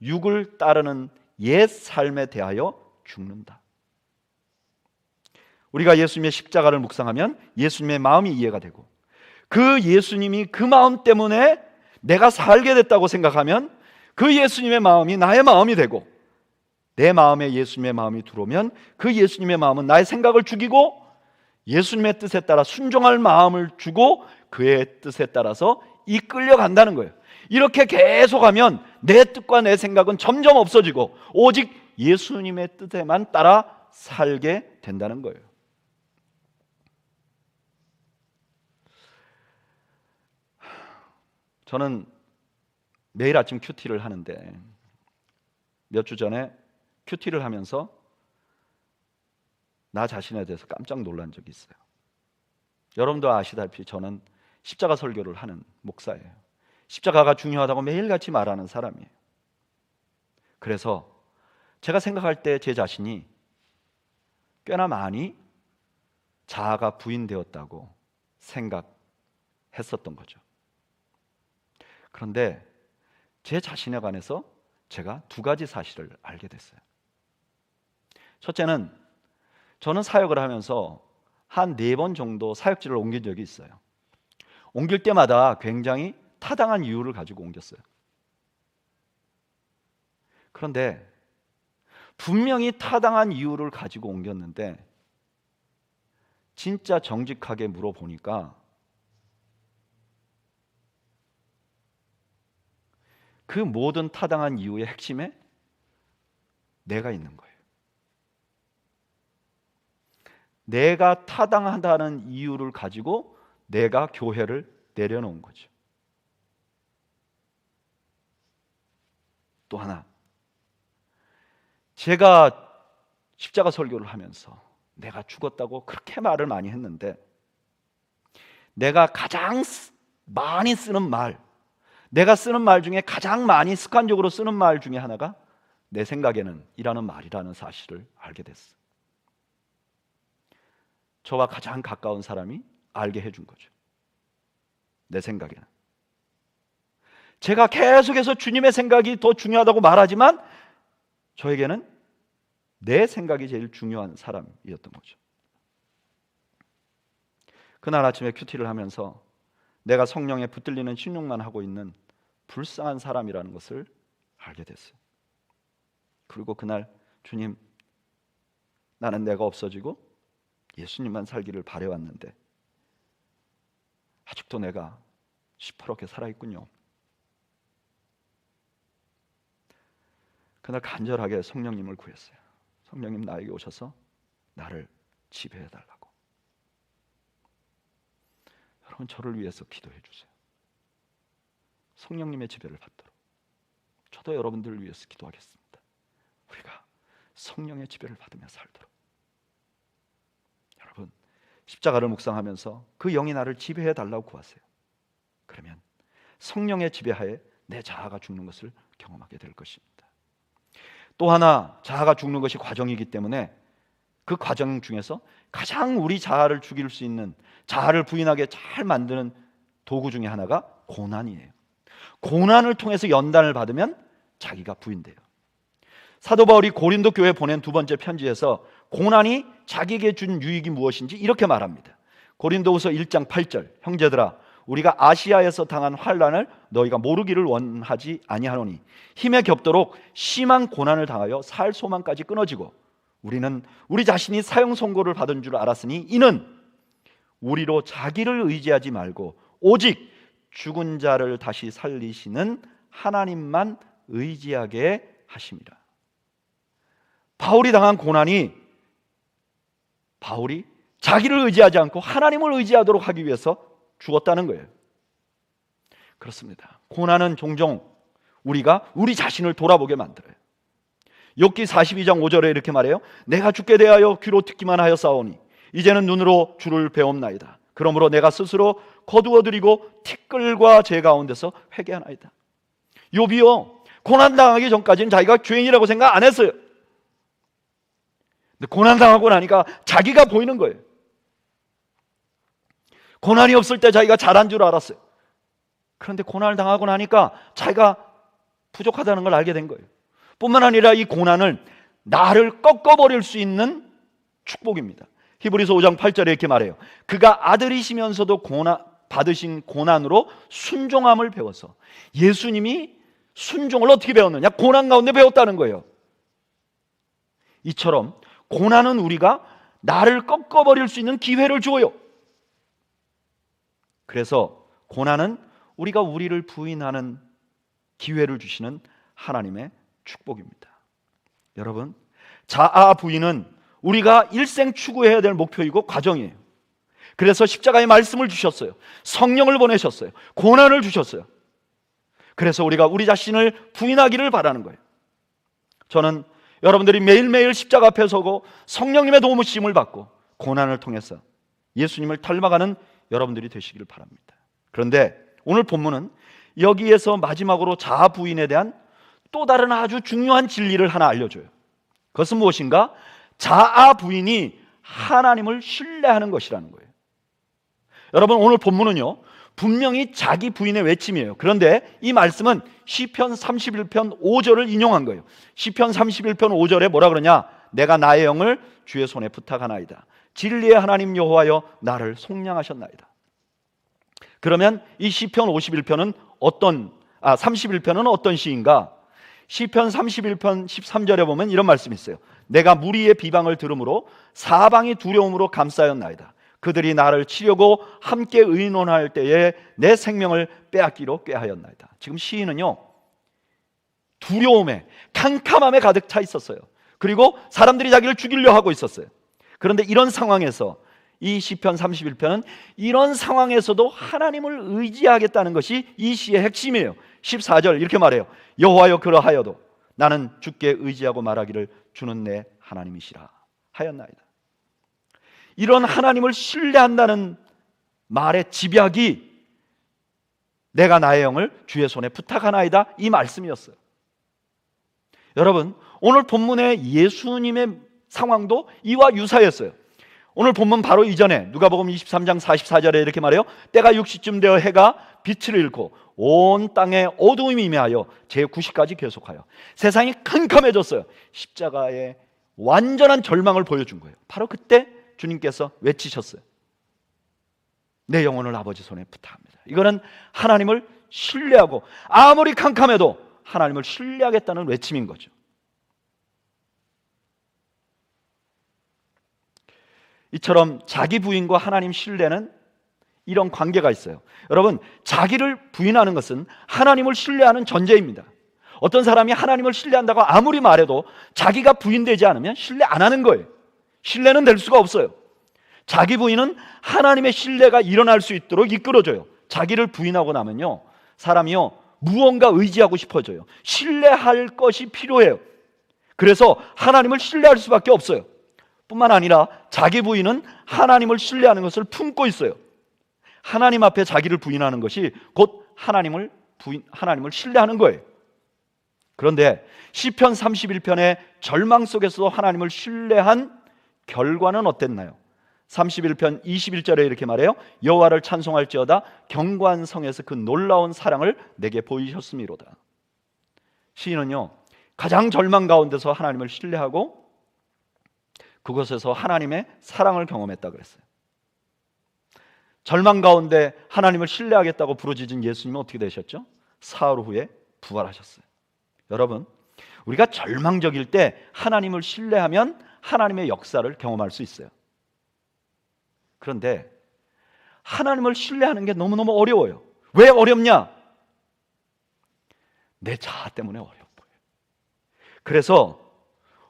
S1: 육을 따르는 옛 삶에 대하여 죽는다. 우리가 예수님의 십자가를 묵상하면 예수님의 마음이 이해가 되고, 그 예수님이 그 마음 때문에 내가 살게 됐다고 생각하면 그 예수님의 마음이 나의 마음이 되고, 내 마음에 예수님의 마음이 들어오면 그 예수님의 마음은 나의 생각을 죽이고 예수님의 뜻에 따라 순종할 마음을 주고 그의 뜻에 따라서 이끌려 간다는 거예요. 이렇게 계속하면 내 뜻과 내 생각은 점점 없어지고 오직 예수님의 뜻에만 따라 살게 된다는 거예요. 저는 매일 아침 큐티를 하는데 몇 주 전에 큐티를 하면서 나 자신에 대해서 깜짝 놀란 적이 있어요. 여러분도 아시다시피 저는 십자가 설교를 하는 목사예요. 십자가가 중요하다고 매일같이 말하는 사람이에요. 그래서 제가 생각할 때 제 자신이 꽤나 많이 자아가 부인되었다고 생각했었던 거죠. 그런데 제 자신에 관해서 제가 두 가지 사실을 알게 됐어요. 첫째는, 저는 사역을 하면서 한 4번 정도 사역지를 옮긴 적이 있어요. 옮길 때마다 굉장히 타당한 이유를 가지고 옮겼어요. 그런데 분명히 타당한 이유를 가지고 옮겼는데 진짜 정직하게 물어보니까 그 모든 타당한 이유의 핵심에 내가 있는 거예요. 내가 타당하다는 이유를 가지고 내가 교회를 내려놓은 거죠. 또 하나, 제가 십자가 설교를 하면서 내가 죽었다고 그렇게 말을 많이 했는데 내가 가장 많이 쓰는 말, 내가 쓰는 말 중에 가장 많이 습관적으로 쓰는 말 중에 하나가 내 생각에는 이라는 말이라는 사실을 알게 됐어. 저와 가장 가까운 사람이 알게 해준 거죠. 내 생각에는. 제가 계속해서 주님의 생각이 더 중요하다고 말하지만 저에게는 내 생각이 제일 중요한 사람이었던 거죠. 그날 아침에 큐티를 하면서 내가 성령에 붙들리는 신용만 하고 있는 불쌍한 사람이라는 것을 알게 됐어요. 그리고 그날 주님, 나는 내가 없어지고 예수님만 살기를 바래왔는데 아직도 내가 시퍼렇게 살아있군요. 그날 간절하게 성령님을 구했어요. 성령님, 나에게 오셔서 나를 지배해달라고. 여러분, 저를 위해서 기도해 주세요. 성령님의 지배를 받도록. 저도 여러분들을 위해서 기도하겠습니다. 우리가 성령의 지배를 받으며 살도록. 여러분, 십자가를 묵상하면서 그 영이 나를 지배해 달라고 구하세요. 그러면 성령의 지배하에 내 자아가 죽는 것을 경험하게 될 것입니다. 또 하나, 자아가 죽는 것이 과정이기 때문에 그 과정 중에서 가장 우리 자아를 죽일 수 있는, 자아를 부인하게 잘 만드는 도구 중에 하나가 고난이에요. 고난을 통해서 연단을 받으면 자기가 부인돼요. 사도 바울이 고린도 교회에 보낸 두 번째 편지에서 고난이 자기에게 준 유익이 무엇인지 이렇게 말합니다. 고린도후서 1장 8절, 형제들아, 우리가 아시아에서 당한 환난을 너희가 모르기를 원하지 아니하노니 힘에 겹도록 심한 고난을 당하여 살 소망까지 끊어지고 우리는 우리 자신이 사형 선고를 받은 줄 알았으니 이는 우리로 자기를 의지하지 말고 오직 죽은 자를 다시 살리시는 하나님만 의지하게 하심이라. 바울이 당한 고난이 바울이 자기를 의지하지 않고 하나님을 의지하도록 하기 위해서 죽었다는 거예요. 그렇습니다. 고난은 종종 우리가 우리 자신을 돌아보게 만들어요. 욥기 42장 5절에 이렇게 말해요. 내가 죽게 대하여 귀로 듣기만 하여 싸우니 이제는 눈으로 주를 배움나이다. 그러므로 내가 스스로 거두어드리고 티끌과 제 가운데서 회개하나이다. 욥이요, 고난당하기 전까지는 자기가 죄인이라고 생각 안 했어요. 근데 고난당하고 나니까 자기가 보이는 거예요. 고난이 없을 때 자기가 잘한 줄 알았어요. 그런데 고난을 당하고 나니까 자기가 부족하다는 걸 알게 된 거예요. 뿐만 아니라 이 고난은 나를 꺾어버릴 수 있는 축복입니다. 히브리서 5장 8절에 이렇게 말해요. 그가 아들이시면서도 받으신 고난으로 순종함을 배워서, 예수님이 순종을 어떻게 배웠느냐? 고난 가운데 배웠다는 거예요. 이처럼 고난은 우리가 나를 꺾어버릴 수 있는 기회를 줘요. 그래서 고난은 우리가 우리를 부인하는 기회를 주시는 하나님의 축복입니다. 여러분, 자아 부인은 우리가 일생 추구해야 될 목표이고 과정이에요. 그래서 십자가의 말씀을 주셨어요. 성령을 보내셨어요. 고난을 주셨어요. 그래서 우리가 우리 자신을 부인하기를 바라는 거예요. 저는 여러분들이 매일매일 십자가 앞에 서고 성령님의 도우심을 받고 고난을 통해서 예수님을 닮아가는 여러분들이 되시기를 바랍니다. 그런데 오늘 본문은 여기에서 마지막으로 자아 부인에 대한 또 다른 아주 중요한 진리를 하나 알려줘요. 그것은 무엇인가? 자아 부인이 하나님을 신뢰하는 것이라는 거예요. 여러분, 오늘 본문은요, 분명히 자기 부인의 외침이에요. 그런데 이 말씀은 시편 31편 5절을 인용한 거예요. 시편 31편 5절에 뭐라 그러냐? 내가 나의 영을 주의 손에 부탁하나이다. 진리의 하나님 여호와여 나를 속량하셨나이다. 그러면 이 시편 31편은 31편은 어떤 시인가? 시편 31편 13절에 보면 이런 말씀이 있어요. 내가 무리의 비방을 들음으로 사방이 두려움으로 감싸였나이다. 그들이 나를 치려고 함께 의논할 때에 내 생명을 빼앗기로 꾀하였나이다. 지금 시인은요, 두려움에, 캄캄함에 가득 차 있었어요. 그리고 사람들이 자기를 죽이려 하고 있었어요. 그런데 이런 상황에서 이 시편 31편은 이런 상황에서도 하나님을 의지하겠다는 것이 이 시의 핵심이에요. 14절 이렇게 말해요. 여호와여 그러하여도 나는 주께 의지하고 말하기를 주는 내 하나님이시라 하였나이다. 이런 하나님을 신뢰한다는 말의 집약이 내가 나의 영을 주의 손에 부탁하나이다, 이 말씀이었어요. 여러분, 오늘 본문의 예수님의 상황도 이와 유사했어요. 오늘 본문 바로 이전에 누가복음 23장 44절에 이렇게 말해요. 때가 6시쯤 되어 해가 빛을 잃고 온 땅에 어두움이 임하여 제9시까지 계속하여 세상이 캄캄해졌어요. 십자가의 완전한 절망을 보여준 거예요. 바로 그때 주님께서 외치셨어요. 내 영혼을 아버지 손에 부탁합니다. 이거는 하나님을 신뢰하고 아무리 캄캄해도 하나님을 신뢰하겠다는 외침인 거죠. 이처럼 자기 부인과 하나님 신뢰는 이런 관계가 있어요. 여러분, 자기를 부인하는 것은 하나님을 신뢰하는 전제입니다. 어떤 사람이 하나님을 신뢰한다고 아무리 말해도 자기가 부인되지 않으면 신뢰 안 하는 거예요. 신뢰는 될 수가 없어요. 자기 부인은 하나님의 신뢰가 일어날 수 있도록 이끌어줘요. 자기를 부인하고 나면요, 사람이요 무언가 의지하고 싶어져요. 신뢰할 것이 필요해요. 그래서 하나님을 신뢰할 수밖에 없어요. 뿐만 아니라 자기 부인은 하나님을 신뢰하는 것을 품고 있어요. 하나님 앞에 자기를 부인하는 것이 곧 하나님을 신뢰하는 거예요. 그런데 시편 31편의 절망 속에서도 하나님을 신뢰한 결과는 어땠나요? 31편 21절에 이렇게 말해요. 여호와를 찬송할지어다 견고한 성에서 그 놀라운 사랑을 내게 보이셨음이로다. 시인은요 가장 절망 가운데서 하나님을 신뢰하고 그곳에서 하나님의 사랑을 경험했다 그랬어요. 절망 가운데 하나님을 신뢰하겠다고 부르짖은 예수님은 어떻게 되셨죠? 사흘 후에 부활하셨어요. 여러분, 우리가 절망적일 때 하나님을 신뢰하면 하나님의 역사를 경험할 수 있어요. 그런데 하나님을 신뢰하는 게 너무너무 어려워요. 왜 어렵냐? 내 자아 때문에 어려워요. 그래서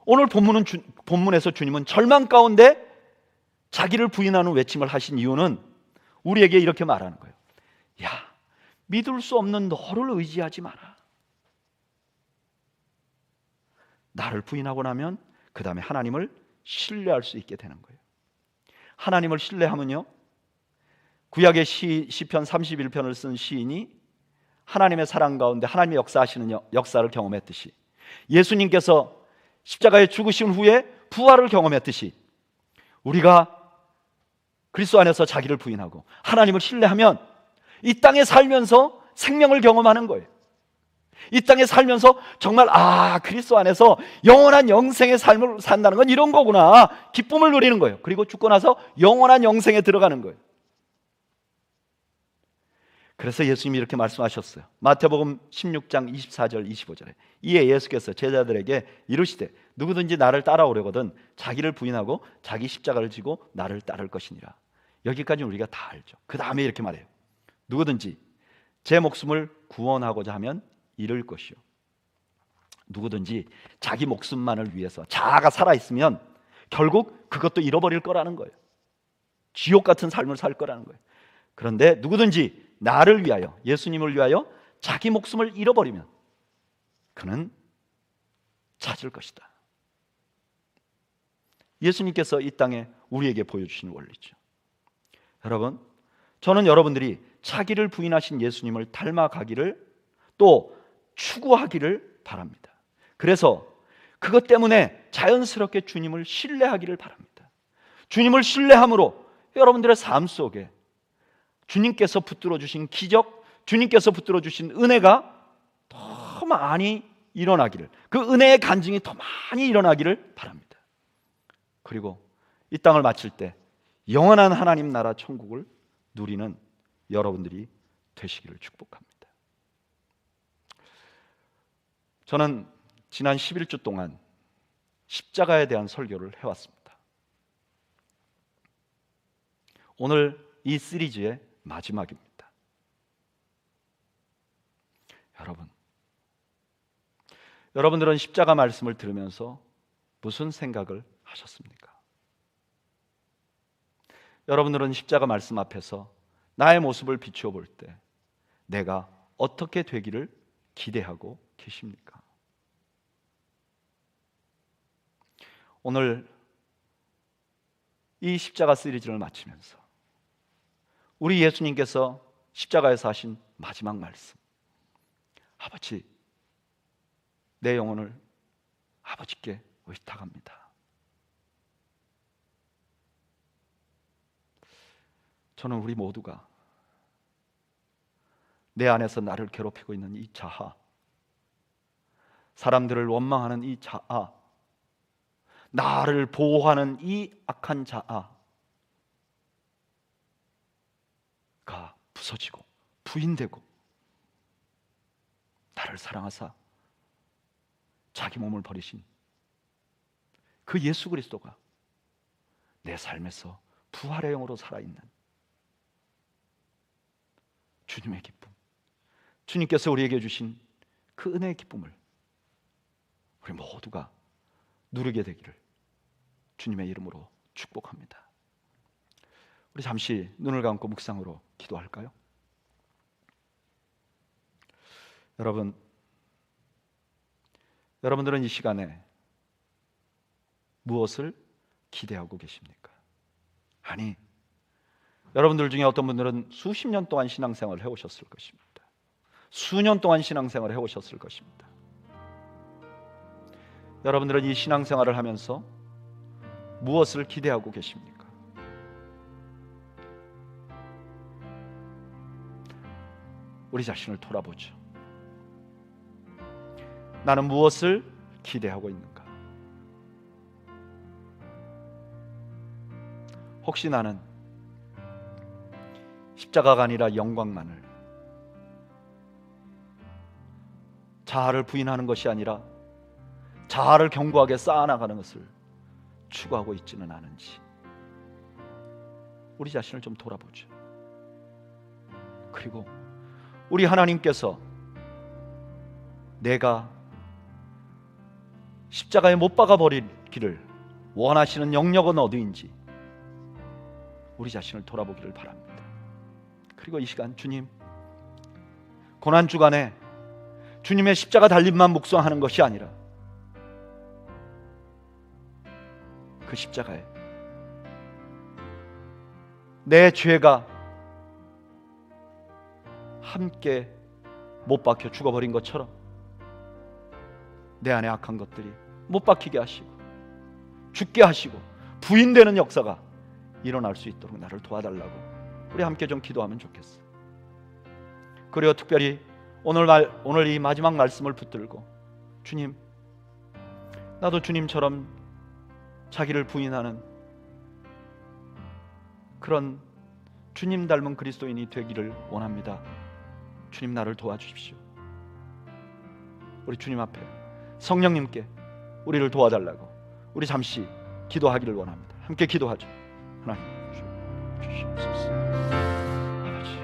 S1: 오늘 본문에서 주님은 절망 가운데 자기를 부인하는 외침을 하신 이유는 우리에게 이렇게 말하는 거예요. 야, 믿을 수 없는 너를 의지하지 마라. 나를 부인하고 나면 그 다음에 하나님을 신뢰할 수 있게 되는 거예요. 하나님을 신뢰하면요, 구약의 시편 31편을 쓴 시인이 하나님의 사랑 가운데 하나님의 역사하시는 역사를 경험했듯이, 예수님께서 십자가에 죽으신 후에 부활을 경험했듯이, 우리가 그리스도 안에서 자기를 부인하고 하나님을 신뢰하면 이 땅에 살면서 생명을 경험하는 거예요. 이 땅에 살면서 정말 그리스도 안에서 영원한 영생의 삶을 산다는 건 이런 거구나, 기쁨을 누리는 거예요. 그리고 죽고 나서 영원한 영생에 들어가는 거예요. 그래서 예수님이 이렇게 말씀하셨어요. 마태복음 16장 24절 25절에 이에 예수께서 제자들에게 이르시되 누구든지 나를 따라오려거든 자기를 부인하고 자기 십자가를 지고 나를 따를 것이니라. 여기까지 우리가 다 알죠. 그 다음에 이렇게 말해요. 누구든지 제 목숨을 구원하고자 하면 잃을 것이요, 누구든지 자기 목숨만을 위해서 자아가 살아있으면 결국 그것도 잃어버릴 거라는 거예요. 지옥 같은 삶을 살 거라는 거예요. 그런데 누구든지 나를 위하여, 예수님을 위하여 자기 목숨을 잃어버리면 그는 찾을 것이다. 예수님께서 이 땅에 우리에게 보여주신 원리죠. 여러분, 저는 여러분들이 자기를 부인하신 예수님을 닮아가기를 또 추구하기를 바랍니다. 그래서 그것 때문에 자연스럽게 주님을 신뢰하기를 바랍니다. 주님을 신뢰함으로 여러분들의 삶 속에 주님께서 붙들어 주신 기적, 주님께서 붙들어 주신 은혜가 더 많이 일어나기를, 그 은혜의 간증이 더 많이 일어나기를 바랍니다. 그리고 이 땅을 마칠 때 영원한 하나님 나라 천국을 누리는 여러분들이 되시기를 축복합니다. 저는 지난 11주 동안 십자가에 대한 설교를 해왔습니다. 오늘 이 시리즈의 마지막입니다. 여러분들은 십자가 말씀을 들으면서 무슨 생각을 하셨습니까? 여러분들은 십자가 말씀 앞에서 나의 모습을 비추어 볼 때 내가 어떻게 되기를 기대하고 계십니까? 오늘 이 십자가 시리즈를 마치면서 우리 예수님께서 십자가에서 하신 마지막 말씀, 아버지, 내 영혼을 아버지께 의탁합니다. 저는 우리 모두가 내 안에서 나를 괴롭히고 있는 이 자아, 사람들을 원망하는 이 자아, 나를 보호하는 이 악한 자아, 부서지고 부인되고 나를 사랑하사 자기 몸을 버리신 그 예수 그리스도가 내 삶에서 부활의 영으로 살아있는 주님의 기쁨, 주님께서 우리에게 주신 그 은혜의 기쁨을 우리 모두가 누리게 되기를 주님의 이름으로 축복합니다. 우리 잠시 눈을 감고 묵상으로 기도할까요? 여러분들은 이 시간에 무엇을 기대하고 계십니까? 아니, 여러분들 중에 어떤 분들은 수십 년 동안 신앙생활을 해오셨을 것입니다. 수년 동안 신앙생활을 해오셨을 것입니다. 여러분들은 이 신앙생활을 하면서 무엇을 기대하고 계십니까? 우리 자신을 돌아보죠. 나는 무엇을 기대하고 있는가? 혹시 나는 십자가가 아니라 영광만을, 자아를 부인하는 것이 아니라 자아를 견고하게 쌓아나가는 것을 추구하고 있지는 않은지 우리 자신을 좀 돌아보죠. 그리고 우리 하나님께서 내가 십자가에 못 박아 버리기를 원하시는 영역은 어디인지 우리 자신을 돌아보기를 바랍니다. 그리고 이 시간 주님, 고난주간에 주님의 십자가 달림만 묵상하는 것이 아니라 그 십자가에 내 죄가 함께 못 박혀 죽어버린 것처럼 내 안에 악한 것들이 못 박히게 하시고 죽게 하시고 부인되는 역사가 일어날 수 있도록 나를 도와달라고 우리 함께 좀 기도하면 좋겠어요. 그리고 특별히 오늘 이 마지막 말씀을 붙들고 주님, 나도 주님처럼 자기를 부인하는 그런 주님 닮은 그리스도인이 되기를 원합니다. 주님, 나를 도와주십시오. 우리 주님 앞에 성령님께 우리를 도와달라고 우리 잠시 기도하기를 원합니다. 함께 기도하죠. 하나님 주시옵소서. 아버지,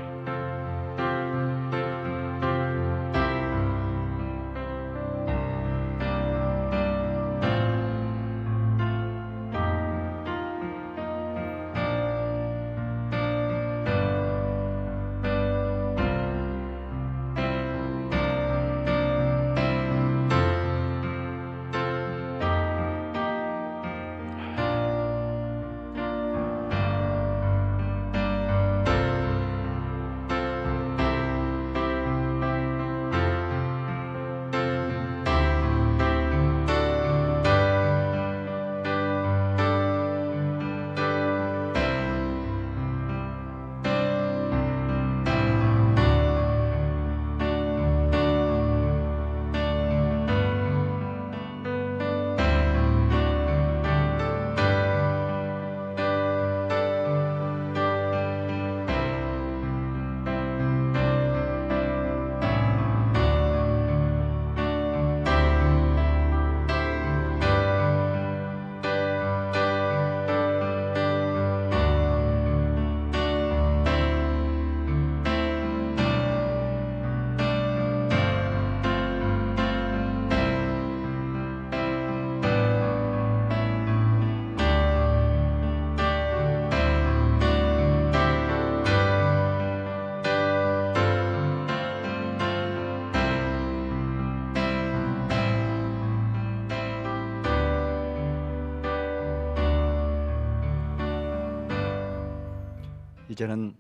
S1: 이제는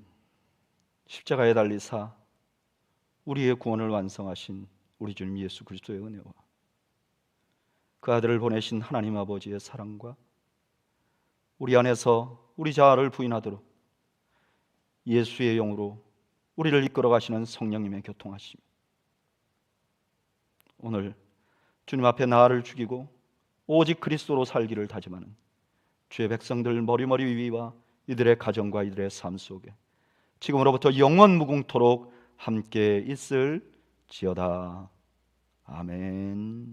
S1: 십자가에 달리사 우리의 구원을 완성하신 우리 주님 예수 그리스도의 은혜와 그 아들을 보내신 하나님 아버지의 사랑과 우리 안에서 우리 자아를 부인하도록 예수의 영으로 우리를 이끌어 가시는 성령님의 교통하심, 오늘 주님 앞에 나를 죽이고 오직 그리스도로 살기를 다짐하는 주의 백성들 머리머리 위와 이들의 가정과 이들의 삶 속에 지금으로부터 영원 무궁토록 함께 있을지어다. 아멘.